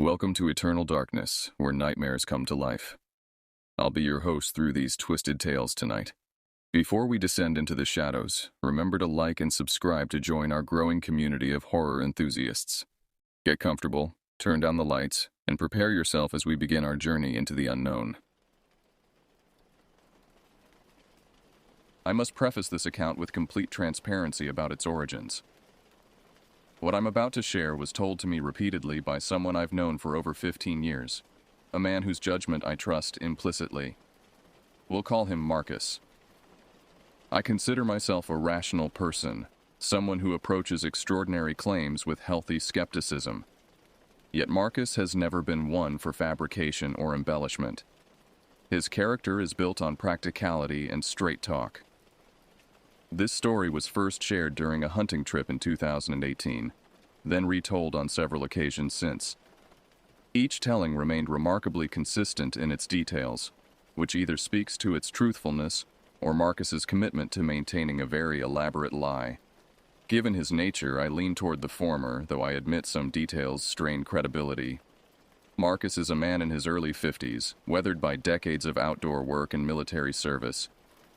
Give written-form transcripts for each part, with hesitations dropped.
Welcome to Eternal Darkness, where nightmares come to life. I'll be your host through these twisted tales tonight. Before we descend into the shadows, remember to like and subscribe to join our growing community of horror enthusiasts. Get comfortable, turn down the lights, and prepare yourself as we begin our journey into the unknown. I must preface this account with complete transparency about its origins. What I'm about to share was told to me repeatedly by someone I've known for over 15 years, a man whose judgment I trust implicitly. We'll call him Marcus. I consider myself a rational person, someone who approaches extraordinary claims with healthy skepticism. Yet Marcus has never been one for fabrication or embellishment. His character is built on practicality and straight talk. This story was first shared during a hunting trip in 2018, then retold on several occasions since. Each telling remained remarkably consistent in its details, which either speaks to its truthfulness or Marcus's commitment to maintaining a very elaborate lie. Given his nature, I lean toward the former, though I admit some details strain credibility. Marcus is a man in his early 50s, weathered by decades of outdoor work and military service.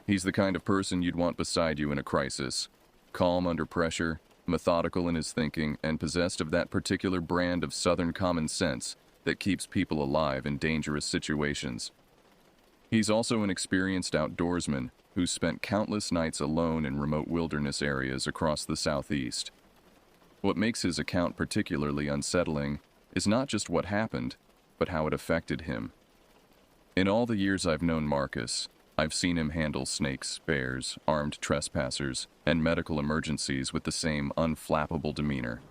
He's the kind of person you'd want beside you in a crisis, calm under pressure, methodical in his thinking, and possessed of that particular brand of Southern common sense that keeps people alive in dangerous situations. He's also an experienced outdoorsman who's spent countless nights alone in remote wilderness areas across the Southeast. What makes his account particularly unsettling is not just what happened, but how it affected him. In all the years I've known Marcus, I've seen him handle snakes, bears, armed trespassers, and medical emergencies with the same unflappable demeanor.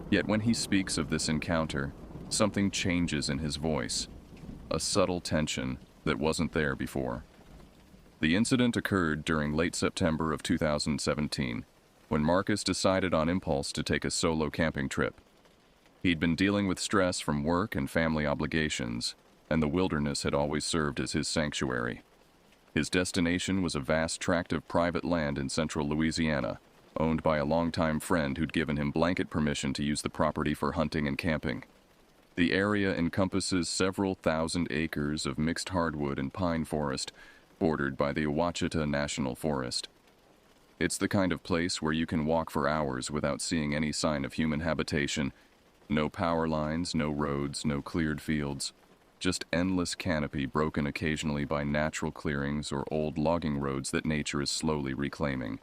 Yet when he speaks of this encounter, something changes in his voice, a subtle tension that wasn't there before. The incident occurred during late September of 2017, when Marcus decided on impulse to take a solo camping trip. He'd been dealing with stress from work and family obligations, and the wilderness had always served as his sanctuary. His destination was a vast tract of private land in central Louisiana, owned by a longtime friend who'd given him blanket permission to use the property for hunting and camping. The area encompasses several thousand acres of mixed hardwood and pine forest, bordered by the Ouachita National Forest. It's the kind of place where you can walk for hours without seeing any sign of human habitation. No power lines, no roads, no cleared fields. Just endless canopy broken occasionally by natural clearings or old logging roads that nature is slowly reclaiming.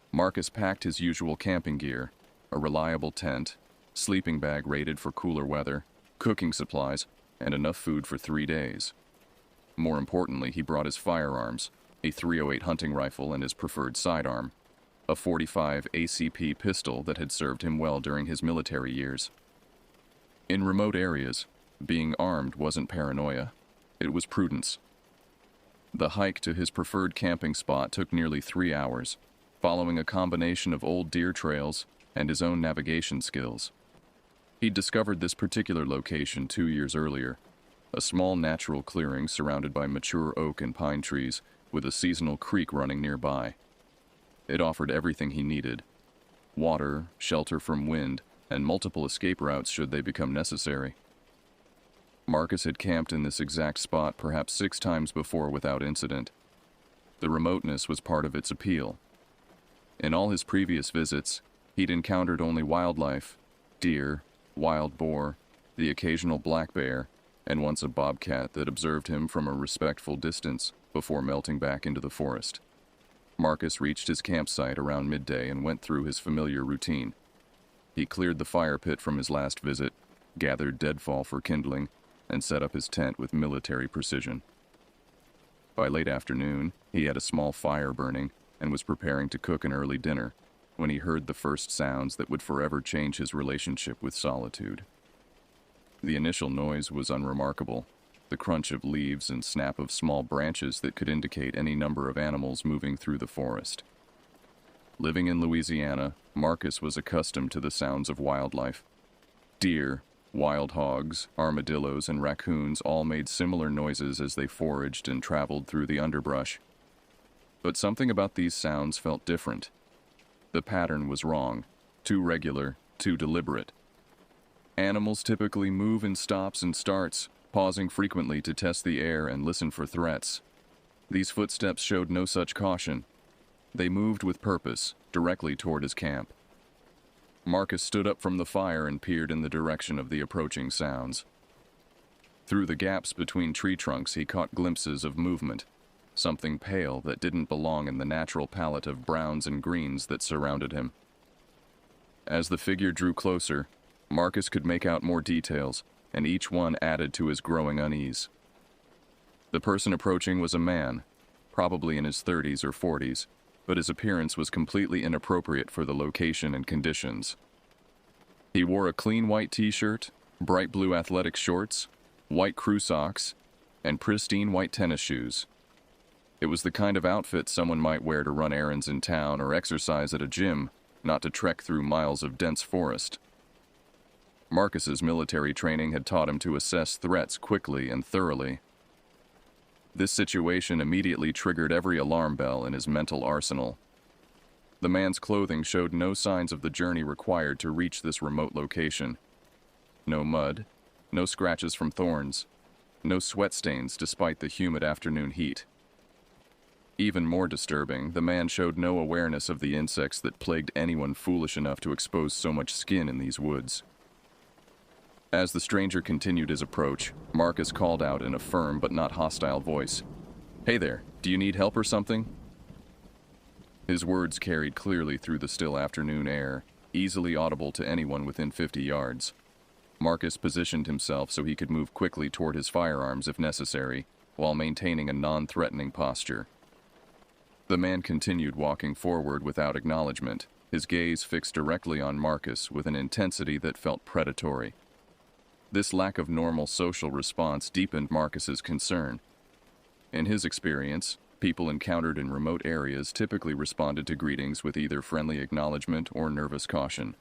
Marcus packed his usual camping gear, a reliable tent, sleeping bag rated for cooler weather, cooking supplies, and enough food for 3 days. More importantly, he brought his firearms, a .308 hunting rifle and his preferred sidearm, a .45 ACP pistol that had served him well during his military years. In remote areas, being armed wasn't paranoia, it was prudence. The hike to his preferred camping spot took nearly 3 hours, following a combination of old deer trails and his own navigation skills. He'd discovered this particular location 2 years earlier, a small natural clearing surrounded by mature oak and pine trees with a seasonal creek running nearby. It offered everything he needed: water, shelter from wind, and multiple escape routes should they become necessary. Marcus had camped in this exact spot perhaps 6 times before without incident. The remoteness was part of its appeal. In all his previous visits, he'd encountered only wildlife: deer, wild boar, the occasional black bear, and once a bobcat that observed him from a respectful distance before melting back into the forest. Marcus reached his campsite around midday and went through his familiar routine. He cleared the fire pit from his last visit, gathered deadfall for kindling, and set up his tent with military precision. By late afternoon, he had a small fire burning and was preparing to cook an early dinner when he heard the first sounds that would forever change his relationship with solitude. The initial noise was unremarkable, the crunch of leaves and snap of small branches that could indicate any number of animals moving through the forest. Living in Louisiana, Marcus was accustomed to the sounds of wildlife. Deer, wild hogs, armadillos, and raccoons all made similar noises as they foraged and traveled through the underbrush. But something about these sounds felt different. The pattern was wrong, too regular, too deliberate. Animals typically move in stops and starts, pausing frequently to test the air and listen for threats. These footsteps showed no such caution. They moved with purpose, directly toward his camp. Marcus stood up from the fire and peered in the direction of the approaching sounds. Through the gaps between tree trunks, he caught glimpses of movement, something pale that didn't belong in the natural palette of browns and greens that surrounded him. As the figure drew closer, Marcus could make out more details, and each one added to his growing unease. The person approaching was a man, probably in his 30s or 40s, but his appearance was completely inappropriate for the location and conditions. He wore a clean white t-shirt, bright blue athletic shorts, white crew socks, and pristine white tennis shoes. It was the kind of outfit someone might wear to run errands in town or exercise at a gym, not to trek through miles of dense forest. Marcus's military training had taught him to assess threats quickly and thoroughly. This situation immediately triggered every alarm bell in his mental arsenal. The man's clothing showed no signs of the journey required to reach this remote location. No mud, no scratches from thorns, no sweat stains despite the humid afternoon heat. Even more disturbing, the man showed no awareness of the insects that plagued anyone foolish enough to expose so much skin in these woods. As the stranger continued his approach, Marcus called out in a firm but not hostile voice, "Hey there, do you need help or something?" His words carried clearly through the still afternoon air, easily audible to anyone within 50 yards. Marcus positioned himself so he could move quickly toward his firearms if necessary, while maintaining a non-threatening posture. The man continued walking forward without acknowledgement, his gaze fixed directly on Marcus with an intensity that felt predatory. This lack of normal social response deepened Marcus's concern. In his experience, people encountered in remote areas typically responded to greetings with either friendly acknowledgement or nervous caution.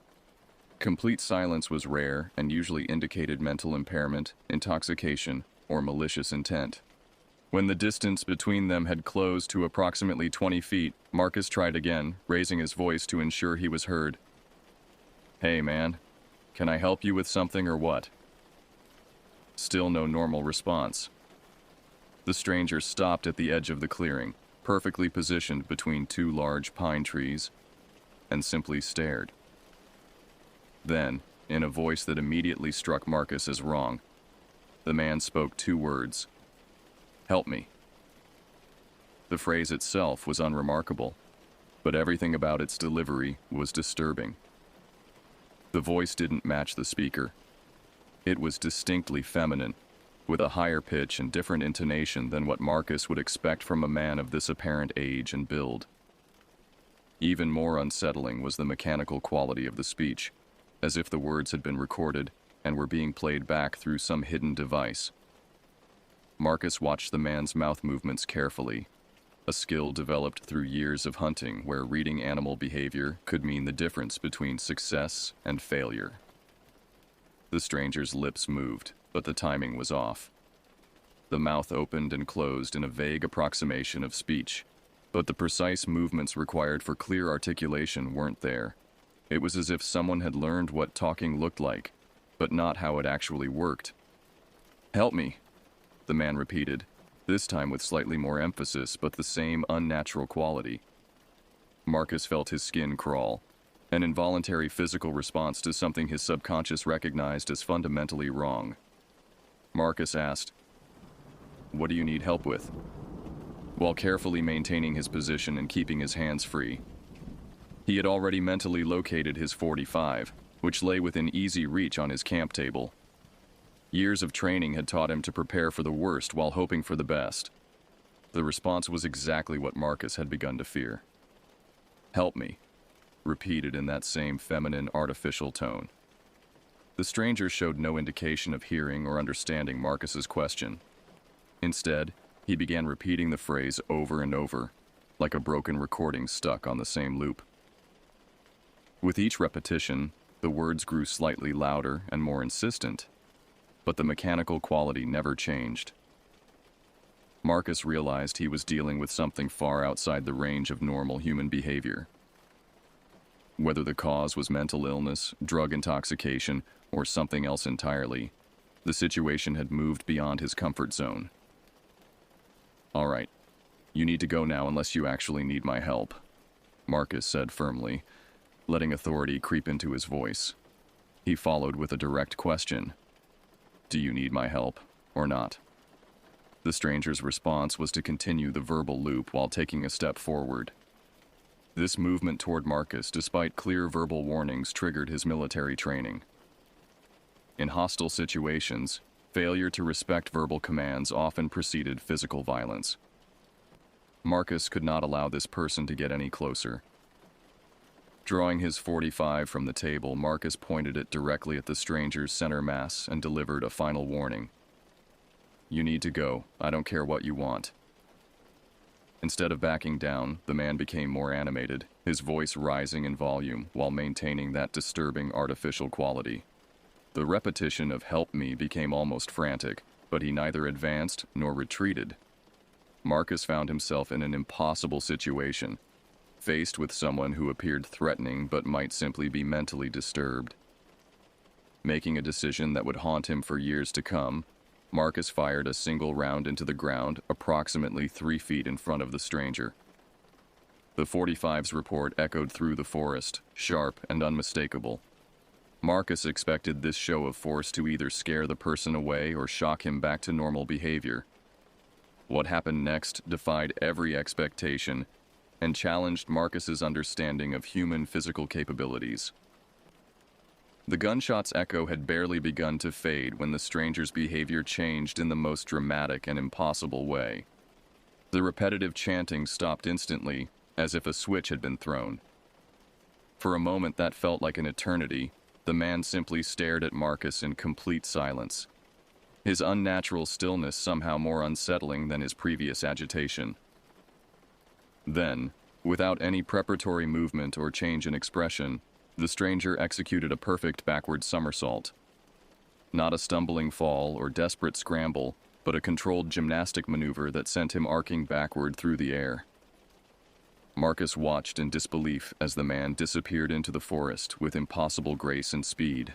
Complete silence was rare and usually indicated mental impairment, intoxication, or malicious intent. When the distance between them had closed to approximately 20 feet, Marcus tried again, raising his voice to ensure he was heard. "Hey, man, can I help you with something or what?" Still no normal response. The stranger stopped at the edge of the clearing, perfectly positioned between two large pine trees, and simply stared. Then, in a voice that immediately struck Marcus as wrong, the man spoke two words: "Help me." The phrase itself was unremarkable, but everything about its delivery was disturbing. The voice didn't match the speaker. It was distinctly feminine, with a higher pitch and different intonation than what Marcus would expect from a man of this apparent age and build. Even more unsettling was the mechanical quality of the speech, as if the words had been recorded and were being played back through some hidden device. Marcus watched the man's mouth movements carefully, a skill developed through years of hunting where reading animal behavior could mean the difference between success and failure. The stranger's lips moved, but the timing was off. The mouth opened and closed in a vague approximation of speech, but the precise movements required for clear articulation weren't there. It was as if someone had learned what talking looked like, but not how it actually worked. "Help me," the man repeated, this time with slightly more emphasis but the same unnatural quality. Marcus felt his skin crawl, an involuntary physical response to something his subconscious recognized as fundamentally wrong. Marcus asked, "What do you need help with?" while carefully maintaining his position and keeping his hands free. He had already mentally located his .45, which lay within easy reach on his camp table. Years of training had taught him to prepare for the worst while hoping for the best. The response was exactly what Marcus had begun to fear. "Help me," repeated in that same feminine, artificial tone. The stranger showed no indication of hearing or understanding Marcus's question. Instead, he began repeating the phrase over and over, like a broken recording stuck on the same loop. With each repetition, the words grew slightly louder and more insistent, but the mechanical quality never changed. Marcus realized he was dealing with something far outside the range of normal human behavior. Whether the cause was mental illness, drug intoxication, or something else entirely. The situation had moved beyond his comfort zone. "All right, you need to go now unless you actually need my help," Marcus said firmly, letting authority creep into his voice. He followed with a direct question. "Do you need my help, or not?" The stranger's response was to continue the verbal loop while taking a step forward. This movement toward Marcus, despite clear verbal warnings, triggered his military training. In hostile situations, failure to respect verbal commands often preceded physical violence. Marcus could not allow this person to get any closer. Drawing his .45 from the table, Marcus pointed it directly at the stranger's center mass and delivered a final warning. "You need to go. I don't care what you want." Instead of backing down, the man became more animated, his voice rising in volume while maintaining that disturbing artificial quality. The repetition of "help me" became almost frantic, but he neither advanced nor retreated. Marcus found himself in an impossible situation, faced with someone who appeared threatening but might simply be mentally disturbed. Making a decision that would haunt him for years to come, Marcus fired a single round into the ground approximately 3 feet in front of the stranger. The .45's report echoed through the forest, sharp and unmistakable. Marcus expected this show of force to either scare the person away or shock him back to normal behavior. What happened next defied every expectation and challenged Marcus's understanding of human physical capabilities. The gunshot's echo had barely begun to fade when the stranger's behavior changed in the most dramatic and impossible way. The repetitive chanting stopped instantly, as if a switch had been thrown. For a moment that felt like an eternity, the man simply stared at Marcus in complete silence. His unnatural stillness somehow more unsettling than his previous agitation. Then, without any preparatory movement or change in expression, the stranger executed a perfect backward somersault. Not a stumbling fall or desperate scramble, but a controlled gymnastic maneuver that sent him arcing backward through the air. Marcus watched in disbelief as the man disappeared into the forest with impossible grace and speed.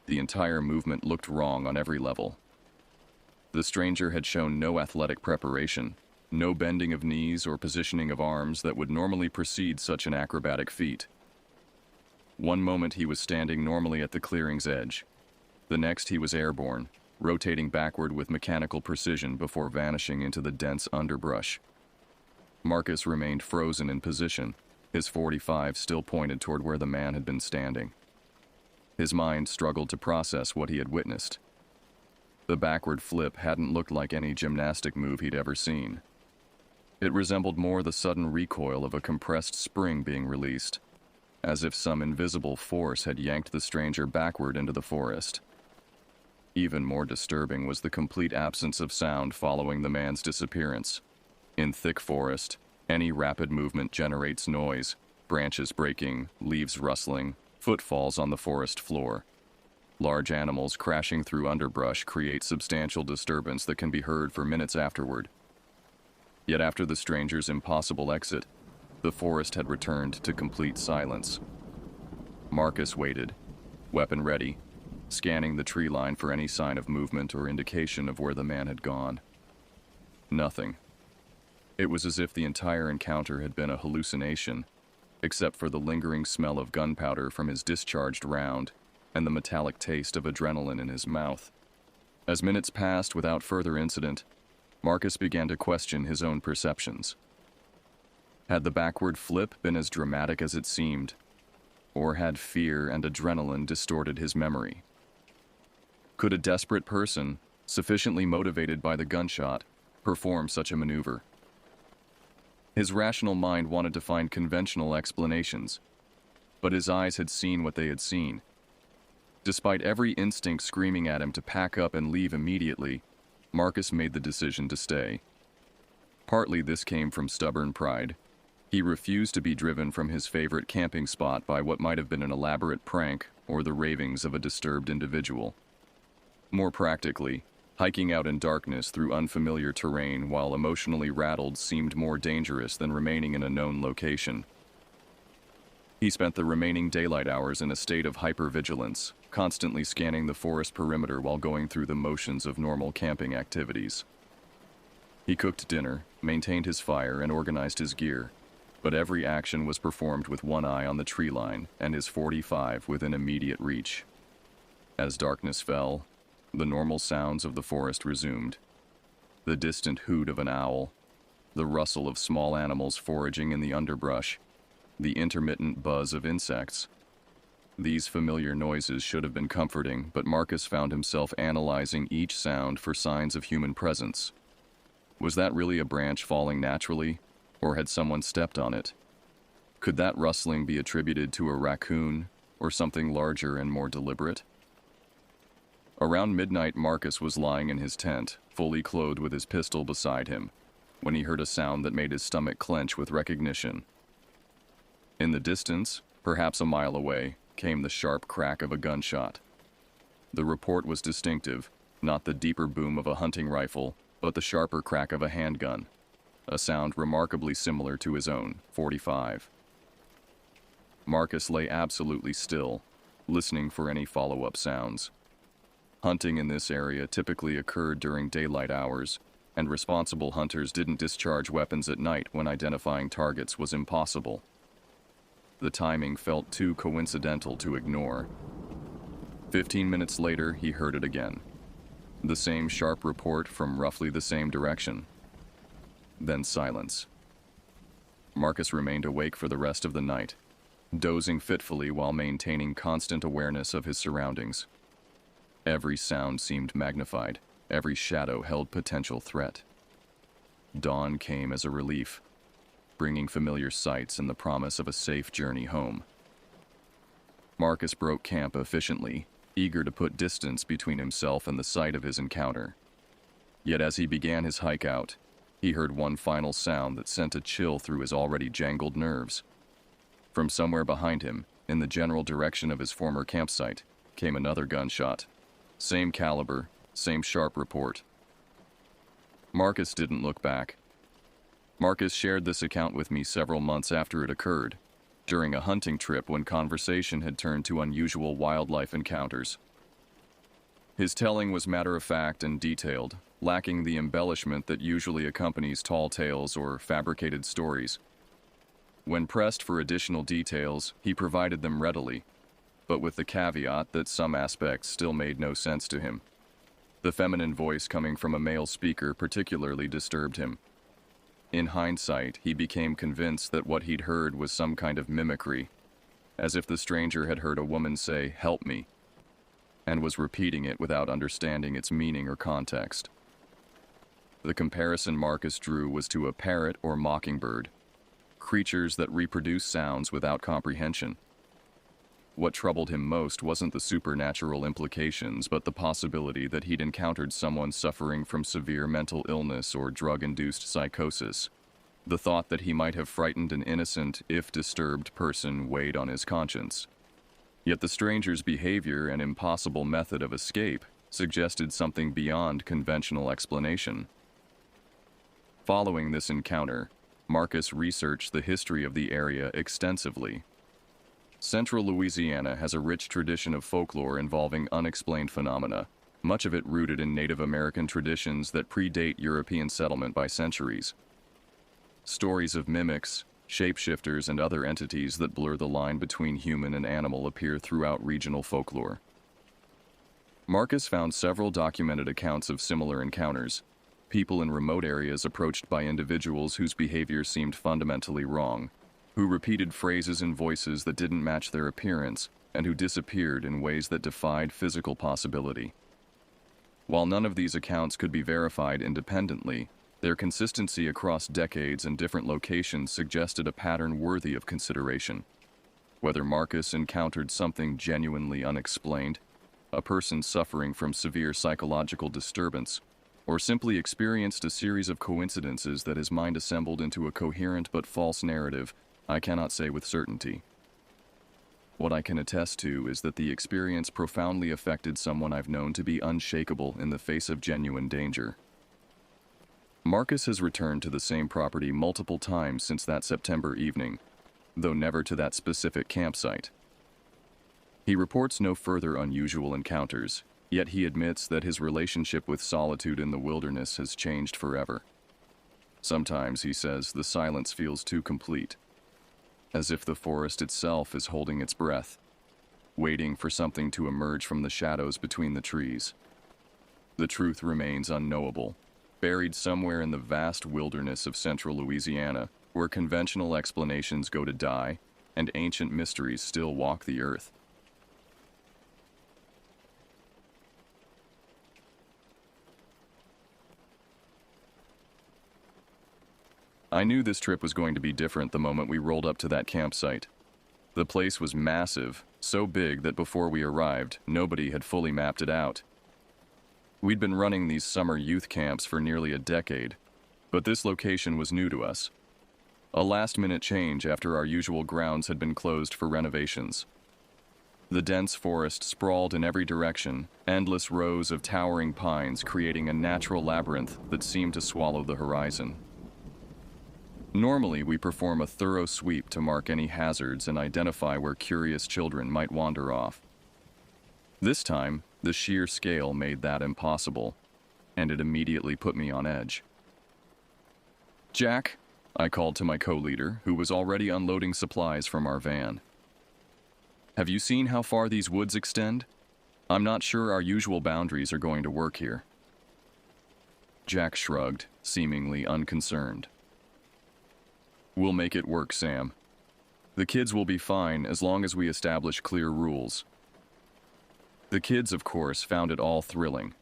The entire movement looked wrong on every level. The stranger had shown no athletic preparation, no bending of knees or positioning of arms that would normally precede such an acrobatic feat. One moment he was standing normally at the clearing's edge. The next he was airborne, rotating backward with mechanical precision before vanishing into the dense underbrush. Marcus remained frozen in position, his .45 still pointed toward where the man had been standing. His mind struggled to process what he had witnessed. The backward flip hadn't looked like any gymnastic move he'd ever seen. It resembled more the sudden recoil of a compressed spring being released, as if some invisible force had yanked the stranger backward into the forest. Even more disturbing was the complete absence of sound following the man's disappearance. In thick forest, any rapid movement generates noise, branches breaking, leaves rustling, footfalls on the forest floor. Large animals crashing through underbrush create substantial disturbance that can be heard for minutes afterward. Yet after the stranger's impossible exit, the forest had returned to complete silence. Marcus waited, weapon ready, scanning the tree line for any sign of movement or indication of where the man had gone. Nothing. It was as if the entire encounter had been a hallucination, except for the lingering smell of gunpowder from his discharged round and the metallic taste of adrenaline in his mouth. As minutes passed without further incident, Marcus began to question his own perceptions. Had the backward flip been as dramatic as it seemed, or had fear and adrenaline distorted his memory? Could a desperate person, sufficiently motivated by the gunshot, perform such a maneuver? His rational mind wanted to find conventional explanations, but his eyes had seen what they had seen. Despite every instinct screaming at him to pack up and leave immediately, Marcus made the decision to stay. Partly this came from stubborn pride. He refused to be driven from his favorite camping spot by what might have been an elaborate prank or the ravings of a disturbed individual. More practically, hiking out in darkness through unfamiliar terrain while emotionally rattled seemed more dangerous than remaining in a known location. He spent the remaining daylight hours in a state of hypervigilance, constantly scanning the forest perimeter while going through the motions of normal camping activities. He cooked dinner, maintained his fire, and organized his gear, but every action was performed with one eye on the tree line and his .45 within immediate reach. As darkness fell, the normal sounds of the forest resumed. The distant hoot of an owl, the rustle of small animals foraging in the underbrush, the intermittent buzz of insects. These familiar noises should have been comforting, but Marcus found himself analyzing each sound for signs of human presence. Was that really a branch falling naturally, or had someone stepped on it? Could that rustling be attributed to a raccoon, or something larger and more deliberate? Around midnight, Marcus was lying in his tent, fully clothed with his pistol beside him, when he heard a sound that made his stomach clench with recognition. In the distance, perhaps a mile away, came the sharp crack of a gunshot. The report was distinctive, not the deeper boom of a hunting rifle, but the sharper crack of a handgun, a sound remarkably similar to his own, .45. Marcus lay absolutely still, listening for any follow-up sounds. Hunting in this area typically occurred during daylight hours, and responsible hunters didn't discharge weapons at night when identifying targets was impossible. The timing felt too coincidental to ignore. 15 minutes later, he heard it again. The same sharp report from roughly the same direction. Then silence. Marcus remained awake for the rest of the night, dozing fitfully while maintaining constant awareness of his surroundings. Every sound seemed magnified, every shadow held potential threat. Dawn came as a relief, bringing familiar sights and the promise of a safe journey home. Marcus broke camp efficiently, eager to put distance between himself and the site of his encounter. Yet as he began his hike out, he heard one final sound that sent a chill through his already jangled nerves. From somewhere behind him, in the general direction of his former campsite, came another gunshot. Same caliber, same sharp report. Marcus didn't look back. Marcus shared this account with me several months after it occurred, during a hunting trip when conversation had turned to unusual wildlife encounters. His telling was matter-of-fact and detailed, lacking the embellishment that usually accompanies tall tales or fabricated stories. When pressed for additional details, he provided them readily, but with the caveat that some aspects still made no sense to him. The feminine voice coming from a male speaker particularly disturbed him. In hindsight, he became convinced that what he'd heard was some kind of mimicry, as if the stranger had heard a woman say, "Help me," and was repeating it without understanding its meaning or context. The comparison Marcus drew was to a parrot or mockingbird, creatures that reproduce sounds without comprehension. What troubled him most wasn't the supernatural implications, but the possibility that he'd encountered someone suffering from severe mental illness or drug-induced psychosis. The thought that he might have frightened an innocent, if disturbed person weighed on his conscience. Yet the stranger's behavior and impossible method of escape suggested something beyond conventional explanation. Following this encounter, Marcus researched the history of the area extensively. Central Louisiana has a rich tradition of folklore involving unexplained phenomena, much of it rooted in Native American traditions that predate European settlement by centuries. Stories of mimics, shapeshifters, and other entities that blur the line between human and animal appear throughout regional folklore. Marcus found several documented accounts of similar encounters, people in remote areas approached by individuals whose behavior seemed fundamentally wrong, who repeated phrases and voices that didn't match their appearance, and who disappeared in ways that defied physical possibility. While none of these accounts could be verified independently, their consistency across decades and different locations suggested a pattern worthy of consideration. Whether Marcus encountered something genuinely unexplained, a person suffering from severe psychological disturbance, or simply experienced a series of coincidences that his mind assembled into a coherent but false narrative, I cannot say with certainty. What I can attest to is that the experience profoundly affected someone I've known to be unshakable in the face of genuine danger. Marcus has returned to the same property multiple times since that September evening, though never to that specific campsite. He reports no further unusual encounters, yet he admits that his relationship with solitude in the wilderness has changed forever. Sometimes, he says, the silence feels too complete, as if the forest itself is holding its breath, waiting for something to emerge from the shadows between the trees. The truth remains unknowable, buried somewhere in the vast wilderness of central Louisiana, where conventional explanations go to die and ancient mysteries still walk the earth. I knew this trip was going to be different the moment we rolled up to that campsite. The place was massive, so big that before we arrived, nobody had fully mapped it out. We'd been running these summer youth camps for nearly a decade, but this location was new to us. A last-minute change after our usual grounds had been closed for renovations. The dense forest sprawled in every direction, endless rows of towering pines creating a natural labyrinth that seemed to swallow the horizon. Normally, we perform a thorough sweep to mark any hazards and identify where curious children might wander off. This time, the sheer scale made that impossible, and it immediately put me on edge. "Jack," I called to my co-leader, who was already unloading supplies from our van. "Have you seen how far these woods extend? I'm not sure our usual boundaries are going to work here." Jack shrugged, seemingly unconcerned. "We'll make it work, Sam. The kids will be fine as long as we establish clear rules." The kids, of course, found it all thrilling.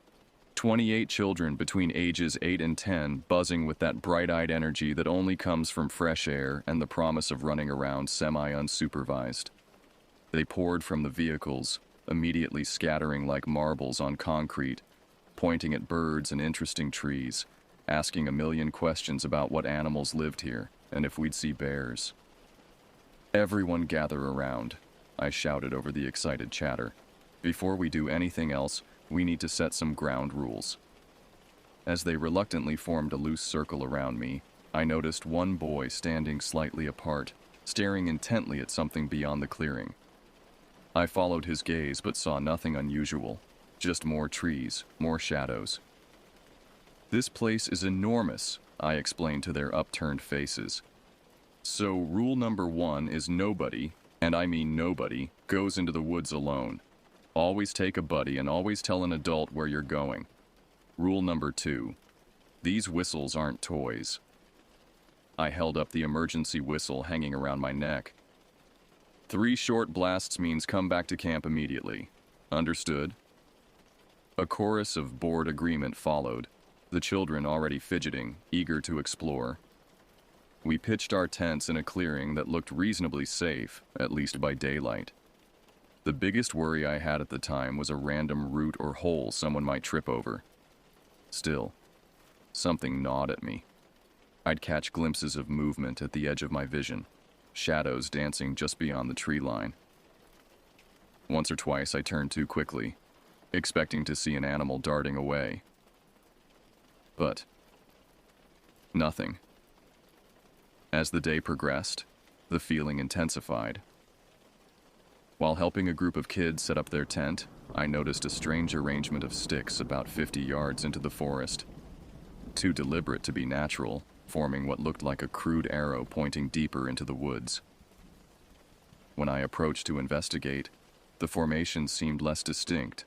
28 children between ages 8 and 10 buzzing with that bright-eyed energy that only comes from fresh air and the promise of running around semi-unsupervised. They poured from the vehicles, immediately scattering like marbles on concrete, pointing at birds and interesting trees, asking a million questions about what animals lived here and if we'd see bears. "Everyone gather around," I shouted over the excited chatter. "Before we do anything else, we need to set some ground rules." As they reluctantly formed a loose circle around me, I noticed one boy standing slightly apart, staring intently at something beyond the clearing. I followed his gaze but saw nothing unusual, just more trees, more shadows. "This place is enormous," I explained to their upturned faces. "So rule number 1 is nobody, and I mean nobody, goes into the woods alone. Always take a buddy and always tell an adult where you're going. Rule number 2, these whistles aren't toys." I held up the emergency whistle hanging around my neck. 3 short blasts means come back to camp immediately. Understood?" A chorus of bored agreement followed, the children already fidgeting, eager to explore. We pitched our tents in a clearing that looked reasonably safe, at least by daylight. The biggest worry I had at the time was a random root or hole someone might trip over. Still, something gnawed at me. I'd catch glimpses of movement at the edge of my vision, shadows dancing just beyond the tree line. Once or twice I turned too quickly, expecting to see an animal darting away. But nothing. As the day progressed, the feeling intensified. While helping a group of kids set up their tent, I noticed a strange arrangement of sticks about 50 yards into the forest. Too deliberate to be natural, forming what looked like a crude arrow pointing deeper into the woods. When I approached to investigate, the formation seemed less distinct,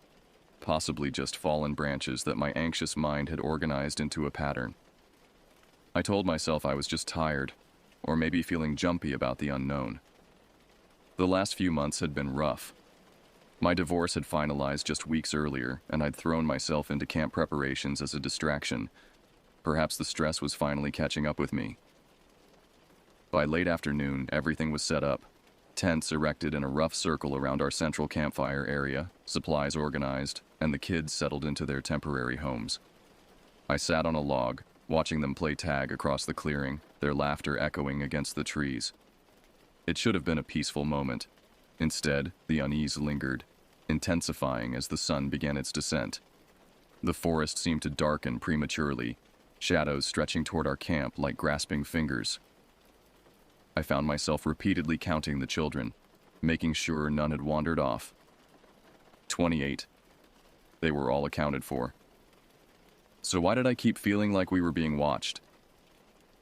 possibly just fallen branches that my anxious mind had organized into a pattern. I told myself I was just tired, or maybe feeling jumpy about the unknown. The last few months had been rough. My divorce had finalized just weeks earlier, and I'd thrown myself into camp preparations as a distraction. Perhaps the stress was finally catching up with me. By late afternoon, everything was set up. Tents erected in a rough circle around our central campfire area, supplies organized, and the kids settled into their temporary homes. I sat on a log, watching them play tag across the clearing, their laughter echoing against the trees. It should have been a peaceful moment. Instead, the unease lingered, intensifying as the sun began its descent. The forest seemed to darken prematurely, shadows stretching toward our camp like grasping fingers. I found myself repeatedly counting the children, making sure none had wandered off. 28. They were all accounted for. So why did I keep feeling like we were being watched?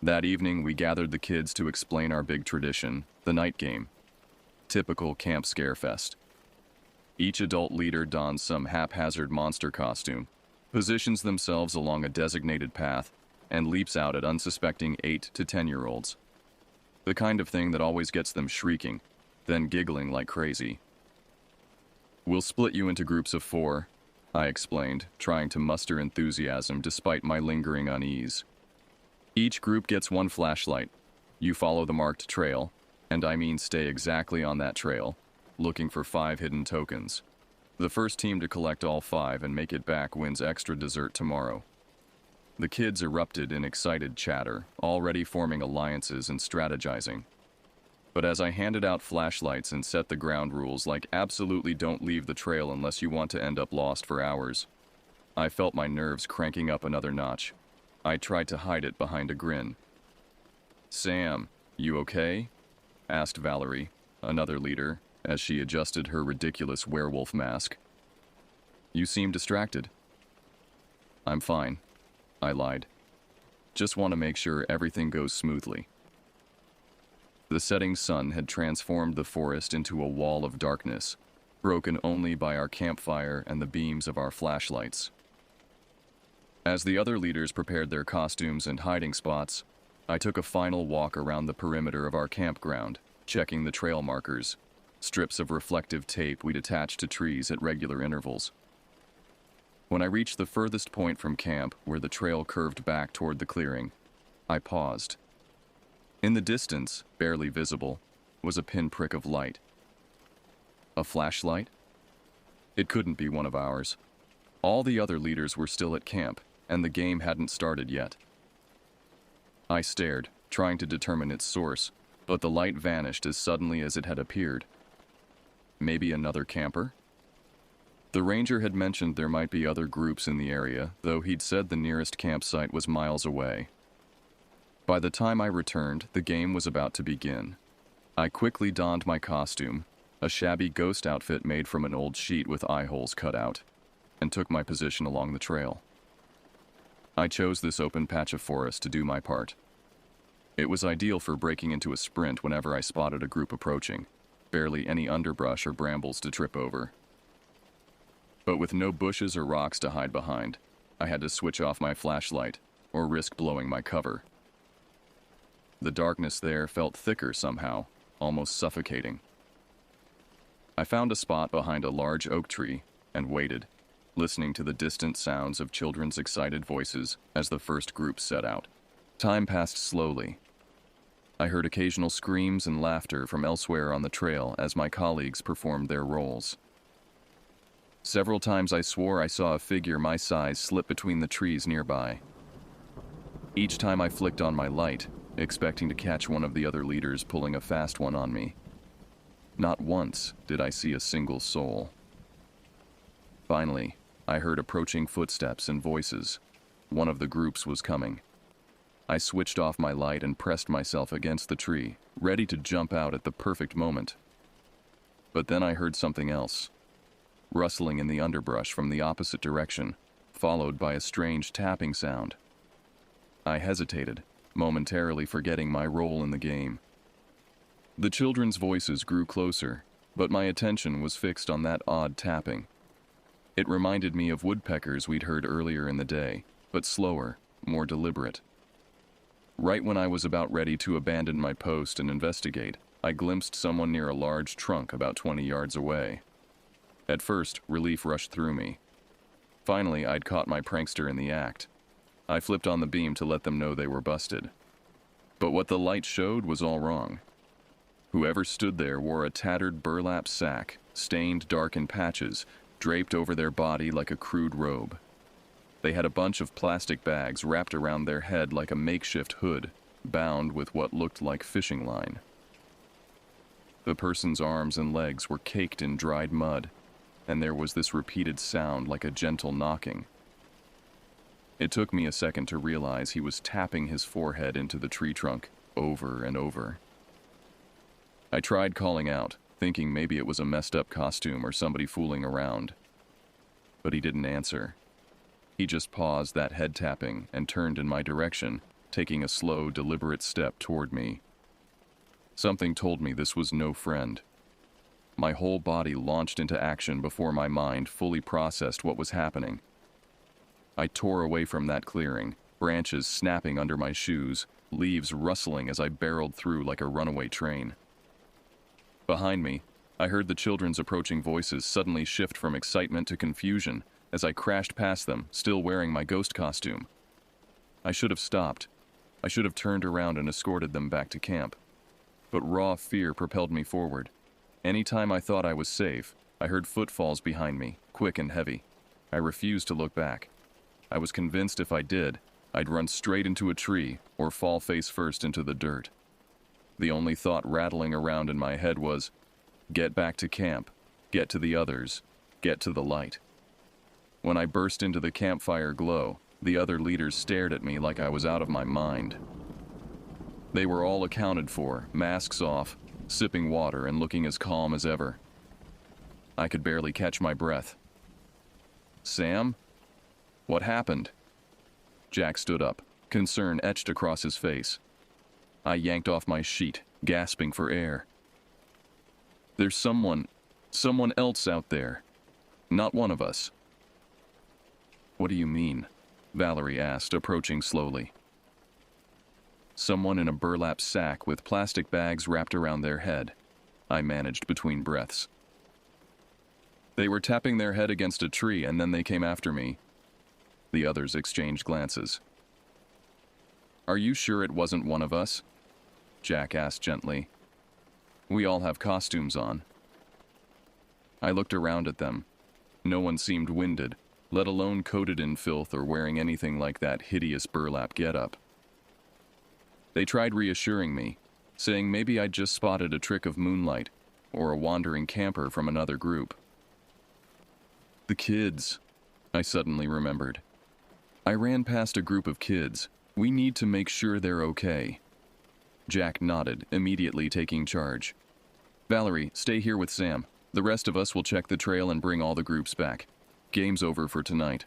That evening, we gathered the kids to explain our big tradition, the night game. Typical camp scarefest. Each adult leader dons some haphazard monster costume, positions themselves along a designated path, and leaps out at unsuspecting 8 to 10-year-olds. The kind of thing that always gets them shrieking, then giggling like crazy. We'll split you into groups of 4, I explained, trying to muster enthusiasm despite my lingering unease. Each group gets 1 flashlight. You follow the marked trail, and I mean stay exactly on that trail, looking for 5 hidden tokens. The first team to collect all 5 and make it back wins extra dessert tomorrow. The kids erupted in excited chatter, already forming alliances and strategizing. But as I handed out flashlights and set the ground rules like absolutely don't leave the trail unless you want to end up lost for hours, I felt my nerves cranking up another notch. I tried to hide it behind a grin. "Sam, you okay?" asked Valerie, another leader, as she adjusted her ridiculous werewolf mask. "You seem distracted." "I'm fine," I lied. "Just want to make sure everything goes smoothly." The setting sun had transformed the forest into a wall of darkness, broken only by our campfire and the beams of our flashlights. As the other leaders prepared their costumes and hiding spots, I took a final walk around the perimeter of our campground, checking the trail markers, strips of reflective tape we'd attached to trees at regular intervals. When I reached the furthest point from camp, where the trail curved back toward the clearing, I paused. In the distance, barely visible, was a pinprick of light. A flashlight? It couldn't be one of ours. All the other leaders were still at camp, and the game hadn't started yet. I stared, trying to determine its source, but the light vanished as suddenly as it had appeared. Maybe another camper? The ranger had mentioned there might be other groups in the area, though he'd said the nearest campsite was miles away. By the time I returned, the game was about to begin. I quickly donned my costume, a shabby ghost outfit made from an old sheet with eye holes cut out, and took my position along the trail. I chose this open patch of forest to do my part. It was ideal for breaking into a sprint whenever I spotted a group approaching, barely any underbrush or brambles to trip over. But with no bushes or rocks to hide behind, I had to switch off my flashlight or risk blowing my cover. The darkness there felt thicker somehow, almost suffocating. I found a spot behind a large oak tree and waited, listening to the distant sounds of children's excited voices as the first group set out. Time passed slowly. I heard occasional screams and laughter from elsewhere on the trail as my colleagues performed their roles. Several times I swore I saw a figure my size slip between the trees nearby. Each time I flicked on my light, expecting to catch one of the other leaders pulling a fast one on me. Not once did I see a single soul. Finally, I heard approaching footsteps and voices. One of the groups was coming. I switched off my light and pressed myself against the tree, ready to jump out at the perfect moment. But then I heard something else. Rustling in the underbrush from the opposite direction, followed by a strange tapping sound. I hesitated, momentarily forgetting my role in the game. The children's voices grew closer, but my attention was fixed on that odd tapping. It reminded me of woodpeckers we'd heard earlier in the day, but slower, more deliberate. Right when I was about ready to abandon my post and investigate, I glimpsed someone near a large trunk about 20 yards away. At first, relief rushed through me. Finally, I'd caught my prankster in the act. I flipped on the beam to let them know they were busted. But what the light showed was all wrong. Whoever stood there wore a tattered burlap sack, stained dark in patches, draped over their body like a crude robe. They had a bunch of plastic bags wrapped around their head like a makeshift hood, bound with what looked like fishing line. The person's arms and legs were caked in dried mud, and there was this repeated sound like a gentle knocking. It took me a second to realize he was tapping his forehead into the tree trunk over and over. I tried calling out, thinking maybe it was a messed up costume or somebody fooling around. But he didn't answer. He just paused that head tapping and turned in my direction, taking a slow, deliberate step toward me. Something told me this was no friend. My whole body launched into action before my mind fully processed what was happening. I tore away from that clearing, branches snapping under my shoes, leaves rustling as I barreled through like a runaway train. Behind me, I heard the children's approaching voices suddenly shift from excitement to confusion as I crashed past them, still wearing my ghost costume. I should have stopped. I should have turned around and escorted them back to camp. But raw fear propelled me forward. Anytime I thought I was safe, I heard footfalls behind me, quick and heavy. I refused to look back. I was convinced if I did, I'd run straight into a tree or fall face first into the dirt. The only thought rattling around in my head was, get back to camp, get to the others, get to the light. When I burst into the campfire glow, the other leaders stared at me like I was out of my mind. They were all accounted for, masks off, sipping water and looking as calm as ever. I could barely catch my breath. Sam? What happened? Jack stood up, concern etched across his face. I yanked off my sheet, gasping for air. There's someone else out there. Not one of us. What do you mean? Valerie asked, approaching slowly. Someone in a burlap sack with plastic bags wrapped around their head. I managed between breaths. They were tapping their head against a tree and then they came after me. The others exchanged glances. Are you sure it wasn't one of us? Jack asked gently. We all have costumes on. I looked around at them. No one seemed winded, let alone coated in filth or wearing anything like that hideous burlap getup. They tried reassuring me, saying maybe I'd just spotted a trick of moonlight or a wandering camper from another group. The kids, I suddenly remembered. I ran past a group of kids. We need to make sure they're okay. Jack nodded, immediately taking charge. Valerie, stay here with Sam. The rest of us will check the trail and bring all the groups back. Game's over for tonight.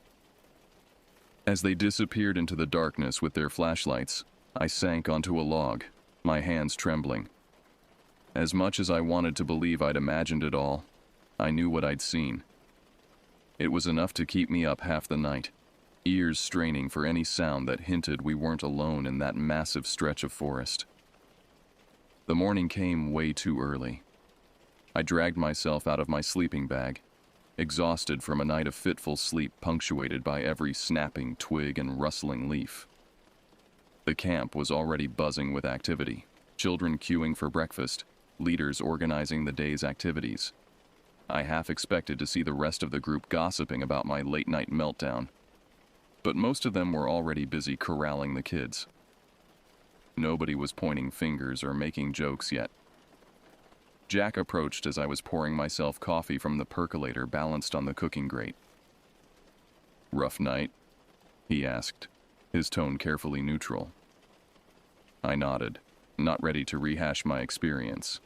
As they disappeared into the darkness with their flashlights, I sank onto a log, my hands trembling. As much as I wanted to believe I'd imagined it all, I knew what I'd seen. It was enough to keep me up half the night, ears straining for any sound that hinted we weren't alone in that massive stretch of forest. The morning came way too early. I dragged myself out of my sleeping bag, exhausted from a night of fitful sleep punctuated by every snapping twig and rustling leaf. The camp was already buzzing with activity, children queuing for breakfast, leaders organizing the day's activities. I half expected to see the rest of the group gossiping about my late-night meltdown, but most of them were already busy corralling the kids. Nobody was pointing fingers or making jokes yet. Jack approached as I was pouring myself coffee from the percolator balanced on the cooking grate. Rough night? He asked, his tone carefully neutral. I nodded, not ready to rehash my experience.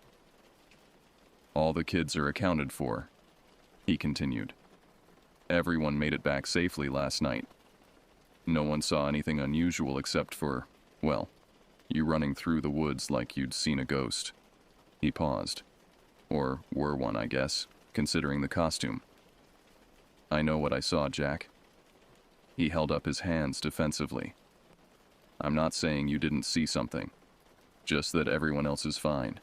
All the kids are accounted for, he continued. Everyone made it back safely last night. No one saw anything unusual except for, well, you running through the woods like you'd seen a ghost. He paused. Or were one, I guess, considering the costume. I know what I saw, Jack. He held up his hands defensively. I'm not saying you didn't see something, just that everyone else is fine,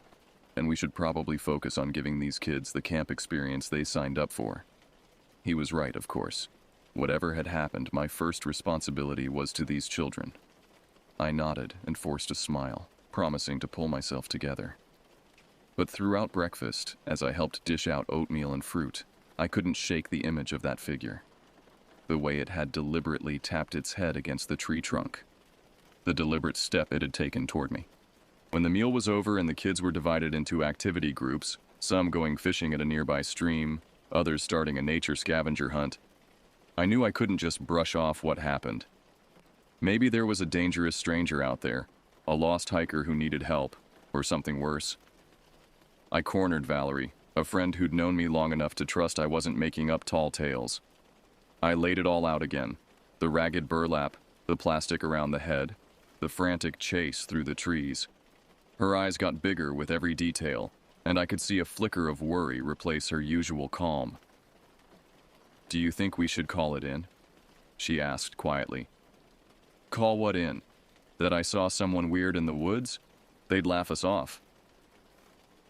and we should probably focus on giving these kids the camp experience they signed up for. He was right, of course. Whatever had happened, my first responsibility was to these children. I nodded and forced a smile, promising to pull myself together. But throughout breakfast, as I helped dish out oatmeal and fruit, I couldn't shake the image of that figure. The way it had deliberately tapped its head against the tree trunk. The deliberate step it had taken toward me. When the meal was over and the kids were divided into activity groups, some going fishing at a nearby stream, others starting a nature scavenger hunt, I knew I couldn't just brush off what happened. Maybe there was a dangerous stranger out there, a lost hiker who needed help, or something worse. I cornered Valerie, a friend who'd known me long enough to trust I wasn't making up tall tales. I laid it all out again. The ragged burlap, the plastic around the head, the frantic chase through the trees. Her eyes got bigger with every detail, and I could see a flicker of worry replace her usual calm. "Do you think we should call it in?" she asked quietly. "Call what in? That I saw someone weird in the woods? They'd laugh us off."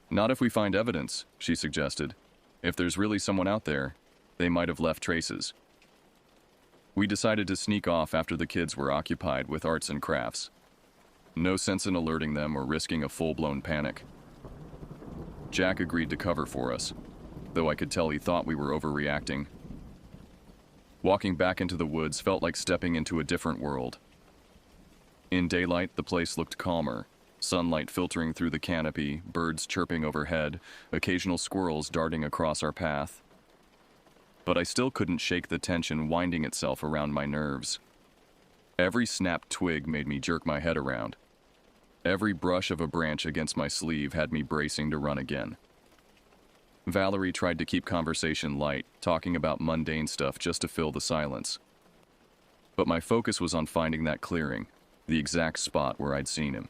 "Not if we find evidence," she suggested. "If there's really someone out there, they might have left traces." We decided to sneak off after the kids were occupied with arts and crafts. No sense in alerting them or risking a full-blown panic. Jack agreed to cover for us, though I could tell he thought we were overreacting. Walking back into the woods felt like stepping into a different world. In daylight, the place looked calmer, sunlight filtering through the canopy, birds chirping overhead, occasional squirrels darting across our path. But I still couldn't shake the tension winding itself around my nerves. Every snapped twig made me jerk my head around. Every brush of a branch against my sleeve had me bracing to run again. Valerie tried to keep conversation light, talking about mundane stuff just to fill the silence. But my focus was on finding that clearing, the exact spot where I'd seen him.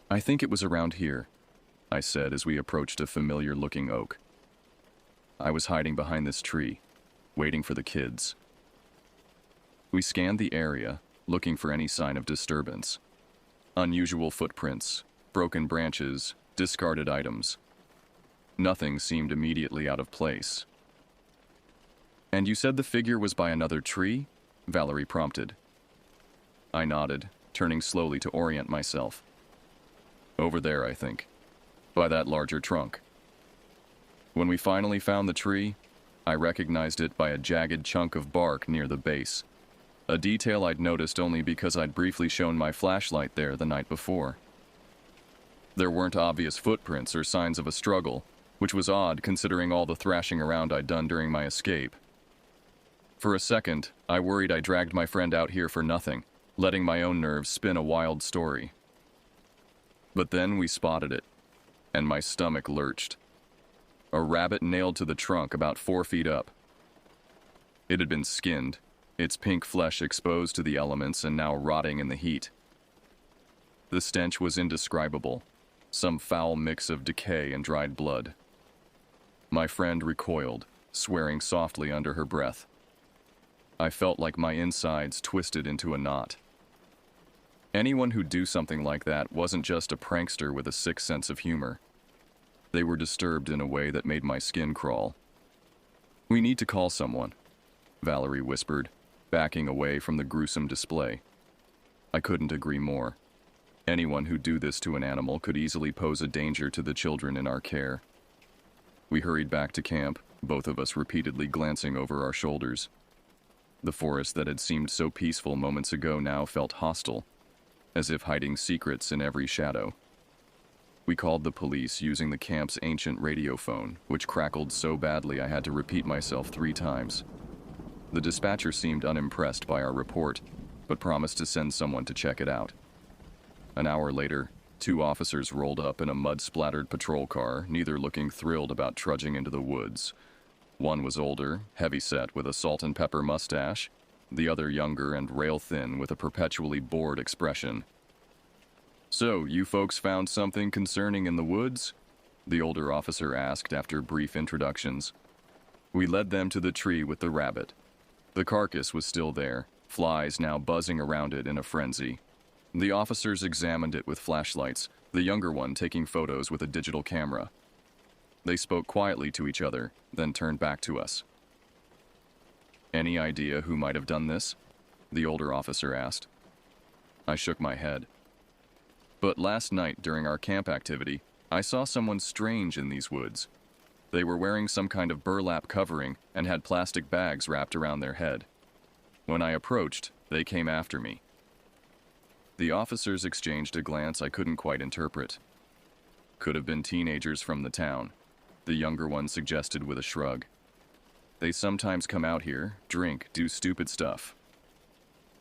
"I think it was around here," I said as we approached a familiar-looking oak. I was hiding behind this tree, waiting for the kids. We scanned the area, looking for any sign of disturbance. Unusual footprints, broken branches, discarded items. Nothing seemed immediately out of place. "And you said the figure was by another tree?" Valerie prompted. I nodded, turning slowly to orient myself. "Over there, I think. By that larger trunk." When we finally found the tree, I recognized it by a jagged chunk of bark near the base, a detail I'd noticed only because I'd briefly shown my flashlight there the night before. There weren't obvious footprints or signs of a struggle, which was odd considering all the thrashing around I'd done during my escape. For a second, I worried I dragged my friend out here for nothing, letting my own nerves spin a wild story. But then we spotted it, and my stomach lurched. A rabbit nailed to the trunk about 4 feet up. It had been skinned, its pink flesh exposed to the elements and now rotting in the heat. The stench was indescribable, some foul mix of decay and dried blood. My friend recoiled, swearing softly under her breath. I felt like my insides twisted into a knot. Anyone who'd do something like that wasn't just a prankster with a sick sense of humor. They were disturbed in a way that made my skin crawl. "We need to call someone," Valerie whispered, backing away from the gruesome display. I couldn't agree more. Anyone who'd do this to an animal could easily pose a danger to the children in our care. We hurried back to camp, both of us repeatedly glancing over our shoulders. The forest that had seemed so peaceful moments ago now felt hostile, as if hiding secrets in every shadow. We called the police using the camp's ancient radio phone, which crackled so badly I had to repeat myself 3 times. The dispatcher seemed unimpressed by our report, but promised to send someone to check it out. An hour later, 2 officers rolled up in a mud-splattered patrol car, neither looking thrilled about trudging into the woods. One was older, heavy-set with a salt and pepper mustache, the other younger and rail-thin with a perpetually bored expression. "So, you folks found something concerning in the woods?" the older officer asked after brief introductions. We led them to the tree with the rabbit. The carcass was still there, flies now buzzing around it in a frenzy. The officers examined it with flashlights, the younger one taking photos with a digital camera. They spoke quietly to each other, then turned back to us. "Any idea who might have done this?" the older officer asked. I shook my head. "But last night during our camp activity, I saw someone strange in these woods. They were wearing some kind of burlap covering and had plastic bags wrapped around their head. When I approached, they came after me." The officers exchanged a glance I couldn't quite interpret. "Could have been teenagers from the town," the younger one suggested with a shrug. "They sometimes come out here, drink, do stupid stuff."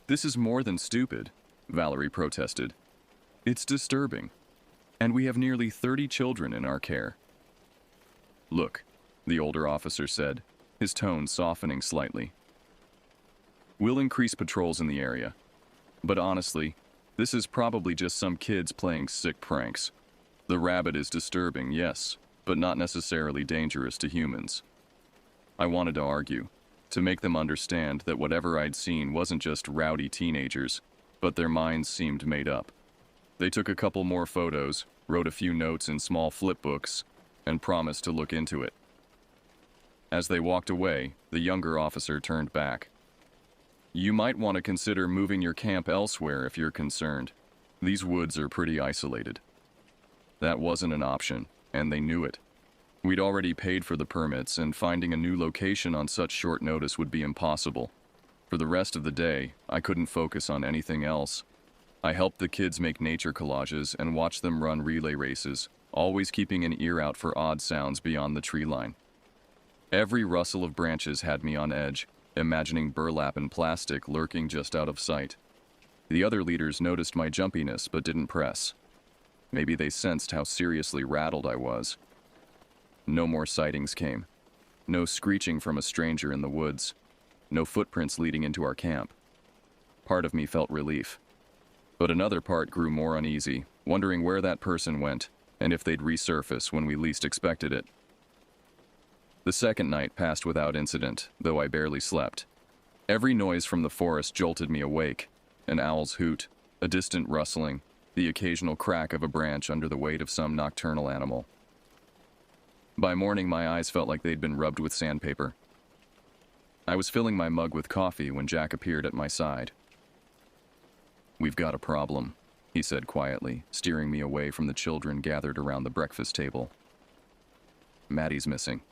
"This is more than stupid," Valerie protested. "It's disturbing. and we have nearly 30 children in our care. Look, the older officer said, his tone softening slightly. We'll increase patrols in the area, but honestly, this is probably just some kids playing sick pranks. The rabbit is disturbing, yes, but not necessarily dangerous to humans. I wanted to argue, to make them understand that whatever I'd seen wasn't just rowdy teenagers, but their minds seemed made up. They took a couple more photos, wrote a few notes in small flip books, and promised to look into it. As they walked away, the younger officer turned back. You might want to consider moving your camp elsewhere if you're concerned. These woods are pretty isolated. That wasn't an option, and they knew it. We'd already paid for the permits, and finding a new location on such short notice would be impossible. For the rest of the day, I couldn't focus on anything else. I helped the kids make nature collages and watched them run relay races, always keeping an ear out for odd sounds beyond the tree line. Every rustle of branches had me on edge, imagining burlap and plastic lurking just out of sight. The other leaders noticed my jumpiness but didn't press. Maybe they sensed how seriously rattled I was. No more sightings came. No screeching from a stranger in the woods. No footprints leading into our camp. Part of me felt relief. But another part grew more uneasy, wondering where that person went, and if they'd resurface when we least expected it. The second night passed without incident, though I barely slept. Every noise from the forest jolted me awake. An owl's hoot, a distant rustling, the occasional crack of a branch under the weight of some nocturnal animal. By morning, my eyes felt like they'd been rubbed with sandpaper. I was filling my mug with coffee when Jack appeared at my side. "We've got a problem," he said quietly, steering me away from the children gathered around the breakfast table. "Maddie's missing."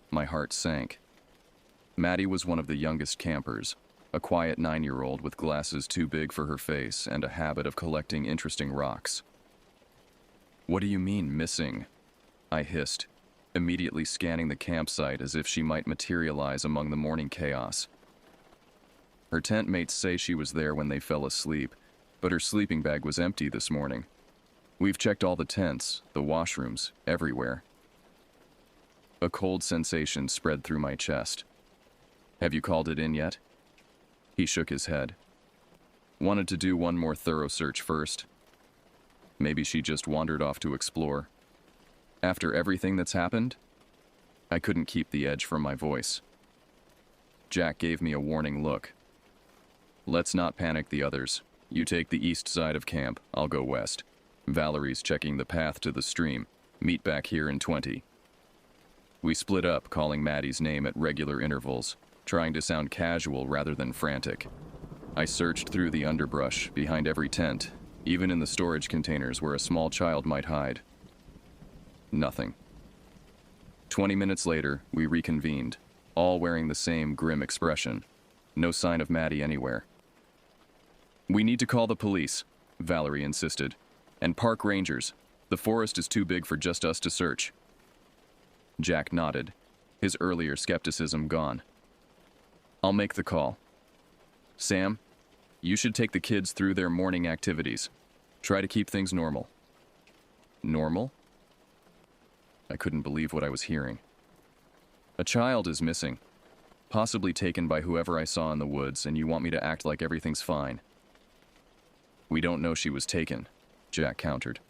My heart sank. Maddie was one of the youngest campers, a quiet 9-year-old with glasses too big for her face and a habit of collecting interesting rocks. "What do you mean, missing?" I hissed, immediately scanning the campsite as if she might materialize among the morning chaos. Her tent mates say she was there when they fell asleep, but her sleeping bag was empty this morning. We've checked all the tents, the washrooms, everywhere. A cold sensation spread through my chest. "Have you called it in yet?" He shook his head. "Wanted to do one more thorough search first. Maybe she just wandered off to explore. After everything that's happened?" I couldn't keep the edge from my voice. Jack gave me a warning look. "Let's not panic the others. You take the east side of camp, I'll go west. Valerie's checking the path to the stream. Meet back here in 20. We split up, calling Maddie's name at regular intervals, trying to sound casual rather than frantic. I searched through the underbrush, behind every tent, even in the storage containers where a small child might hide. Nothing. 20 minutes later, we reconvened, all wearing the same grim expression. No sign of Maddie anywhere. "We need to call the police," Valerie insisted. "And park rangers. The forest is too big for just us to search." Jack nodded, his earlier skepticism gone. "I'll make the call. Sam, you should take the kids through their morning activities. Try to keep things normal." Normal? I couldn't believe what I was hearing. "A child is missing. Possibly taken by whoever I saw in the woods, and you want me to act like everything's fine." "We don't know she was taken," Jack countered.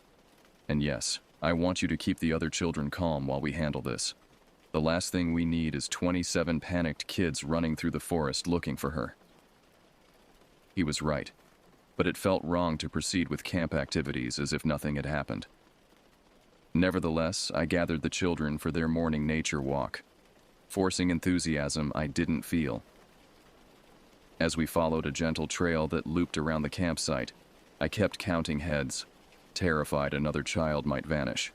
"And yes, I want you to keep the other children calm while we handle this. The last thing we need is 27 panicked kids running through the forest looking for her." He was right, but it felt wrong to proceed with camp activities as if nothing had happened. Nevertheless, I gathered the children for their morning nature walk, forcing enthusiasm I didn't feel. As we followed a gentle trail that looped around the campsite, I kept counting heads, terrified another child might vanish.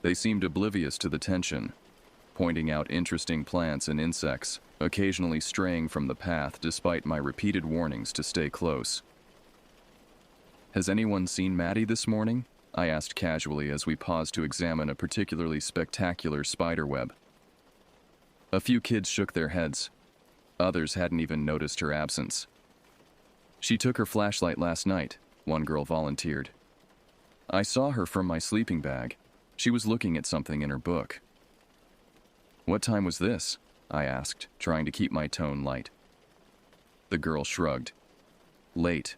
They seemed oblivious to the tension, pointing out interesting plants and insects, occasionally straying from the path despite my repeated warnings to stay close. "Has anyone seen Maddie this morning?" I asked casually as we paused to examine a particularly spectacular spiderweb. A few kids shook their heads. Others hadn't even noticed her absence. "She took her flashlight last night," one girl volunteered. I saw her from my sleeping bag. She was looking at something in her book. What time was this? I asked, trying to keep my tone light. The girl shrugged. Late.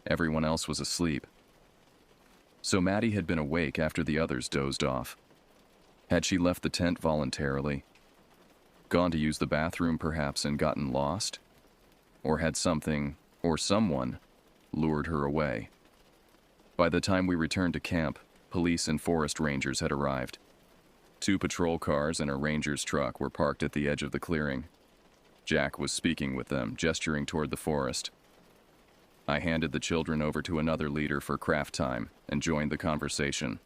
Everyone else was asleep. So Maddie had been awake after the others dozed off. Had she left the tent voluntarily? Gone to use the bathroom perhaps and gotten lost? Or had something, or someone, lured her away? By the time we returned to camp, police and forest rangers had arrived. 2 patrol cars and a ranger's truck were parked at the edge of the clearing. Jack was speaking with them, gesturing toward the forest. I handed the children over to another leader for craft time and joined the conversation.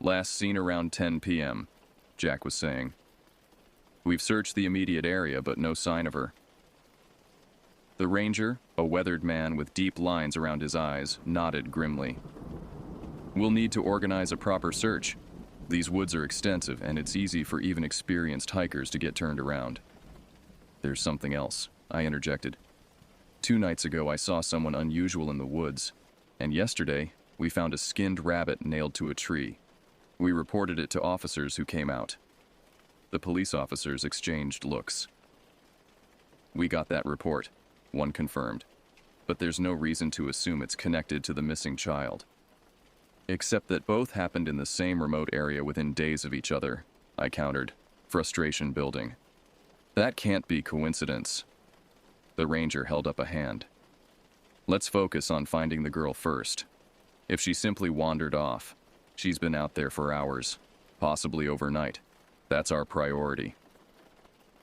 Last seen around 10 p.m., Jack was saying. We've searched the immediate area, but no sign of her. The ranger, a weathered man with deep lines around his eyes, nodded grimly. We'll need to organize a proper search. These woods are extensive, and it's easy for even experienced hikers to get turned around. There's something else, I interjected. 2 nights ago, I saw someone unusual in the woods, and yesterday, we found a skinned rabbit nailed to a tree. We reported it to officers who came out. The police officers exchanged looks. We got that report, one confirmed, but there's no reason to assume it's connected to the missing child. Except that both happened in the same remote area within days of each other, I countered, frustration building. That can't be coincidence. The ranger held up a hand. Let's focus on finding the girl first. If she simply wandered off, she's been out there for hours, possibly overnight. That's our priority.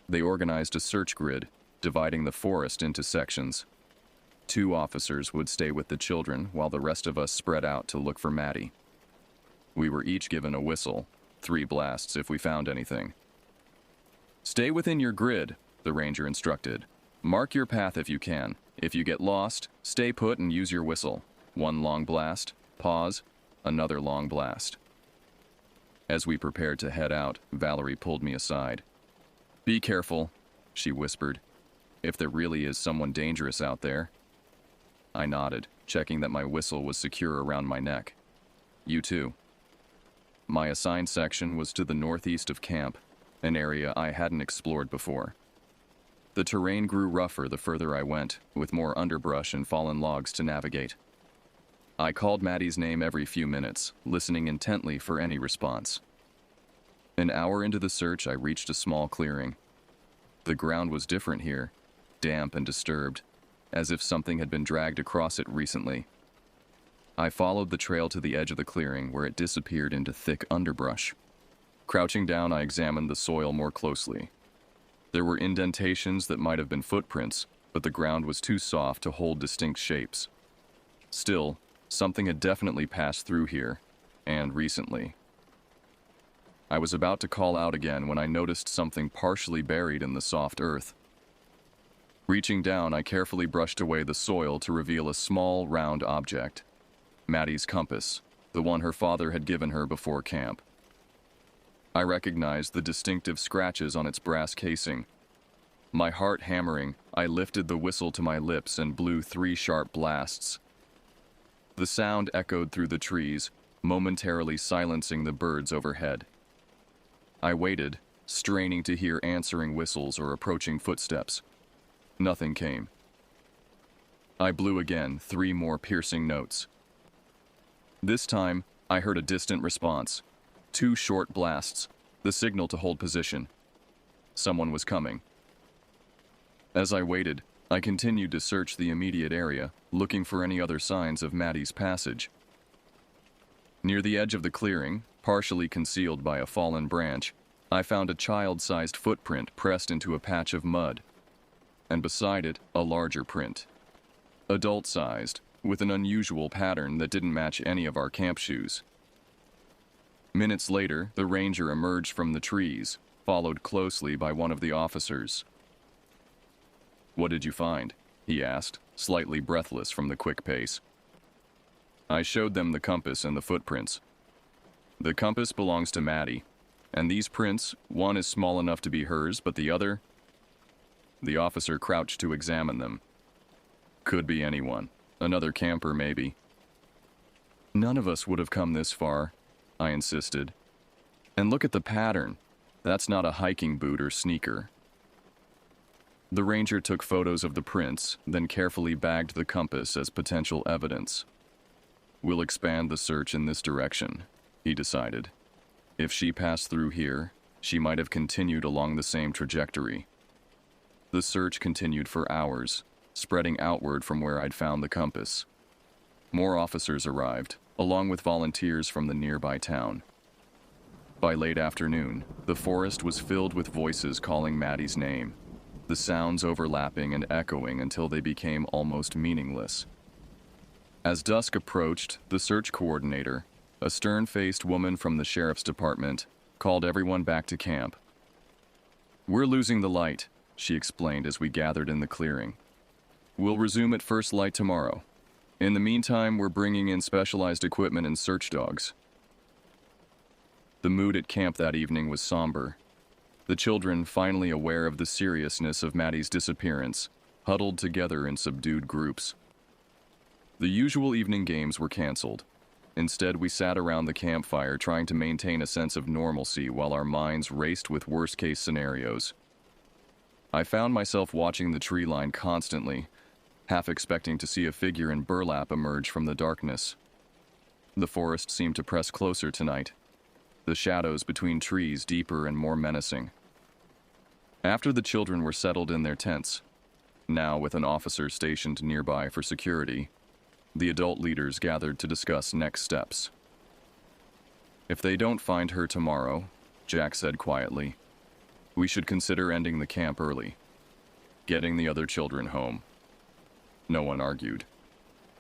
They organized a search grid, dividing the forest into sections. 2 officers would stay with the children while the rest of us spread out to look for Maddie. We were each given a whistle, 3 blasts if we found anything. Stay within your grid, the ranger instructed. Mark your path if you can. If you get lost, stay put and use your whistle. 1 long blast, pause, another long blast. As we prepared to head out, Valerie pulled me aside. Be careful, she whispered. If there really is someone dangerous out there. I nodded, checking that my whistle was secure around my neck. You too. My assigned section was to the northeast of camp, an area I hadn't explored before. The terrain grew rougher the further I went, with more underbrush and fallen logs to navigate. I called Maddie's name every few minutes, listening intently for any response. An hour into the search, I reached a small clearing. The ground was different here, damp and disturbed, as if something had been dragged across it recently. I followed the trail to the edge of the clearing, where it disappeared into thick underbrush. Crouching down, I examined the soil more closely. There were indentations that might have been footprints, but the ground was too soft to hold distinct shapes. Still, something had definitely passed through here, and recently. I was about to call out again when I noticed something partially buried in the soft earth. Reaching down, I carefully brushed away the soil to reveal a small, round object. Maddie's compass, the one her father had given her before camp. I recognized the distinctive scratches on its brass casing. My heart hammering, I lifted the whistle to my lips and blew 3 sharp blasts. The sound echoed through the trees, momentarily silencing the birds overhead. I waited, straining to hear answering whistles or approaching footsteps. Nothing came. I blew again, 3 more piercing notes. This time, I heard a distant response. 2 short blasts, the signal to hold position. Someone was coming. As I waited, I continued to search the immediate area, looking for any other signs of Maddie's passage. Near the edge of the clearing, partially concealed by a fallen branch, I found a child-sized footprint pressed into a patch of mud, and beside it, a larger print. Adult-sized, with an unusual pattern that didn't match any of our camp shoes. Minutes later, the ranger emerged from the trees, followed closely by one of the officers. "What did you find?" he asked, slightly breathless from the quick pace. I showed them the compass and the footprints. The compass belongs to Maddie, and these prints, one is small enough to be hers, but the other... The officer crouched to examine them. Could be anyone. Another camper, maybe. None of us would have come this far, I insisted. And look at the pattern. That's not a hiking boot or sneaker. The ranger took photos of the prints, then carefully bagged the compass as potential evidence. We'll expand the search in this direction, he decided. If she passed through here, she might have continued along the same trajectory. The search continued for hours, spreading outward from where I'd found the compass. More officers arrived, along with volunteers from the nearby town. By late afternoon, the forest was filled with voices calling Maddie's name, the sounds overlapping and echoing until they became almost meaningless. As dusk approached, the search coordinator, a stern-faced woman from the sheriff's department, called everyone back to camp. "We're losing the light," she explained as we gathered in the clearing. "We'll resume at first light tomorrow. In the meantime, we're bringing in specialized equipment and search dogs." The mood at camp that evening was somber. The children, finally aware of the seriousness of Maddie's disappearance, huddled together in subdued groups. The usual evening games were canceled. Instead, we sat around the campfire trying to maintain a sense of normalcy while our minds raced with worst-case scenarios. I found myself watching the tree line constantly, half expecting to see a figure in burlap emerge from the darkness. The forest seemed to press closer tonight, the shadows between trees deeper and more menacing. After the children were settled in their tents, now with an officer stationed nearby for security, the adult leaders gathered to discuss next steps. "If they don't find her tomorrow," Jack said quietly, "we should consider ending the camp early, getting the other children home." No one argued.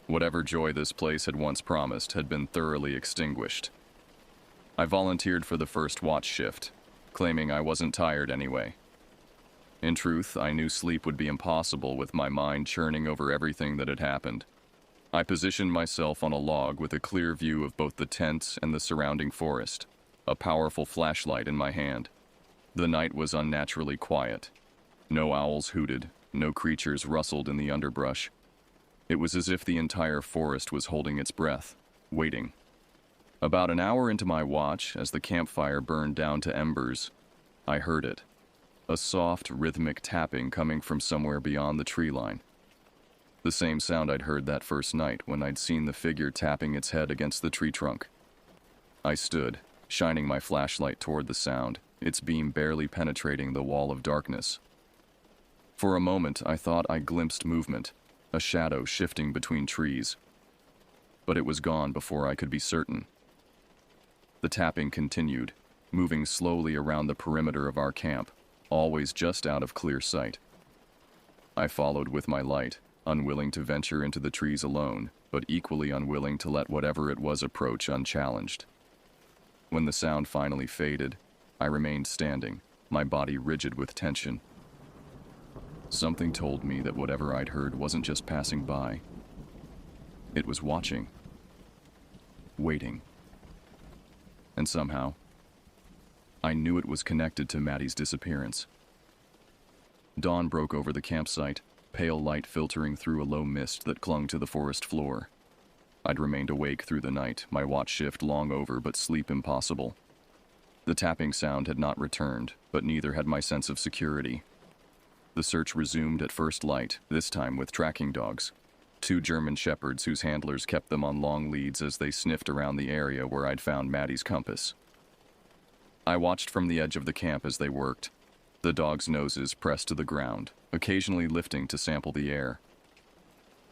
Whatever joy this place had once promised had been thoroughly extinguished. I volunteered for the first watch shift, claiming I wasn't tired anyway. In truth, I knew sleep would be impossible with my mind churning over everything that had happened. I positioned myself on a log with a clear view of both the tent and the surrounding forest, a powerful flashlight in my hand. The night was unnaturally quiet. No owls hooted, no creatures rustled in the underbrush. It was as if the entire forest was holding its breath, waiting. About an hour into my watch, as the campfire burned down to embers, I heard it. A soft, rhythmic tapping coming from somewhere beyond the tree line. The same sound I'd heard that first night when I'd seen the figure tapping its head against the tree trunk. I stood, shining my flashlight toward the sound, its beam barely penetrating the wall of darkness. For a moment, I thought I glimpsed movement, a shadow shifting between trees. But it was gone before I could be certain. The tapping continued, moving slowly around the perimeter of our camp, always just out of clear sight. I followed with my light, unwilling to venture into the trees alone, but equally unwilling to let whatever it was approach unchallenged. When the sound finally faded, I remained standing, my body rigid with tension. Something told me that whatever I'd heard wasn't just passing by. It was watching. Waiting. And somehow, I knew it was connected to Maddie's disappearance. Dawn broke over the campsite, pale light filtering through a low mist that clung to the forest floor. I'd remained awake through the night, my watch shift long over but sleep impossible. The tapping sound had not returned, but neither had my sense of security. The search resumed at first light, this time with tracking dogs. 2 German shepherds whose handlers kept them on long leads as they sniffed around the area where I'd found Maddie's compass. I watched from the edge of the camp as they worked, the dogs' noses pressed to the ground, occasionally lifting to sample the air.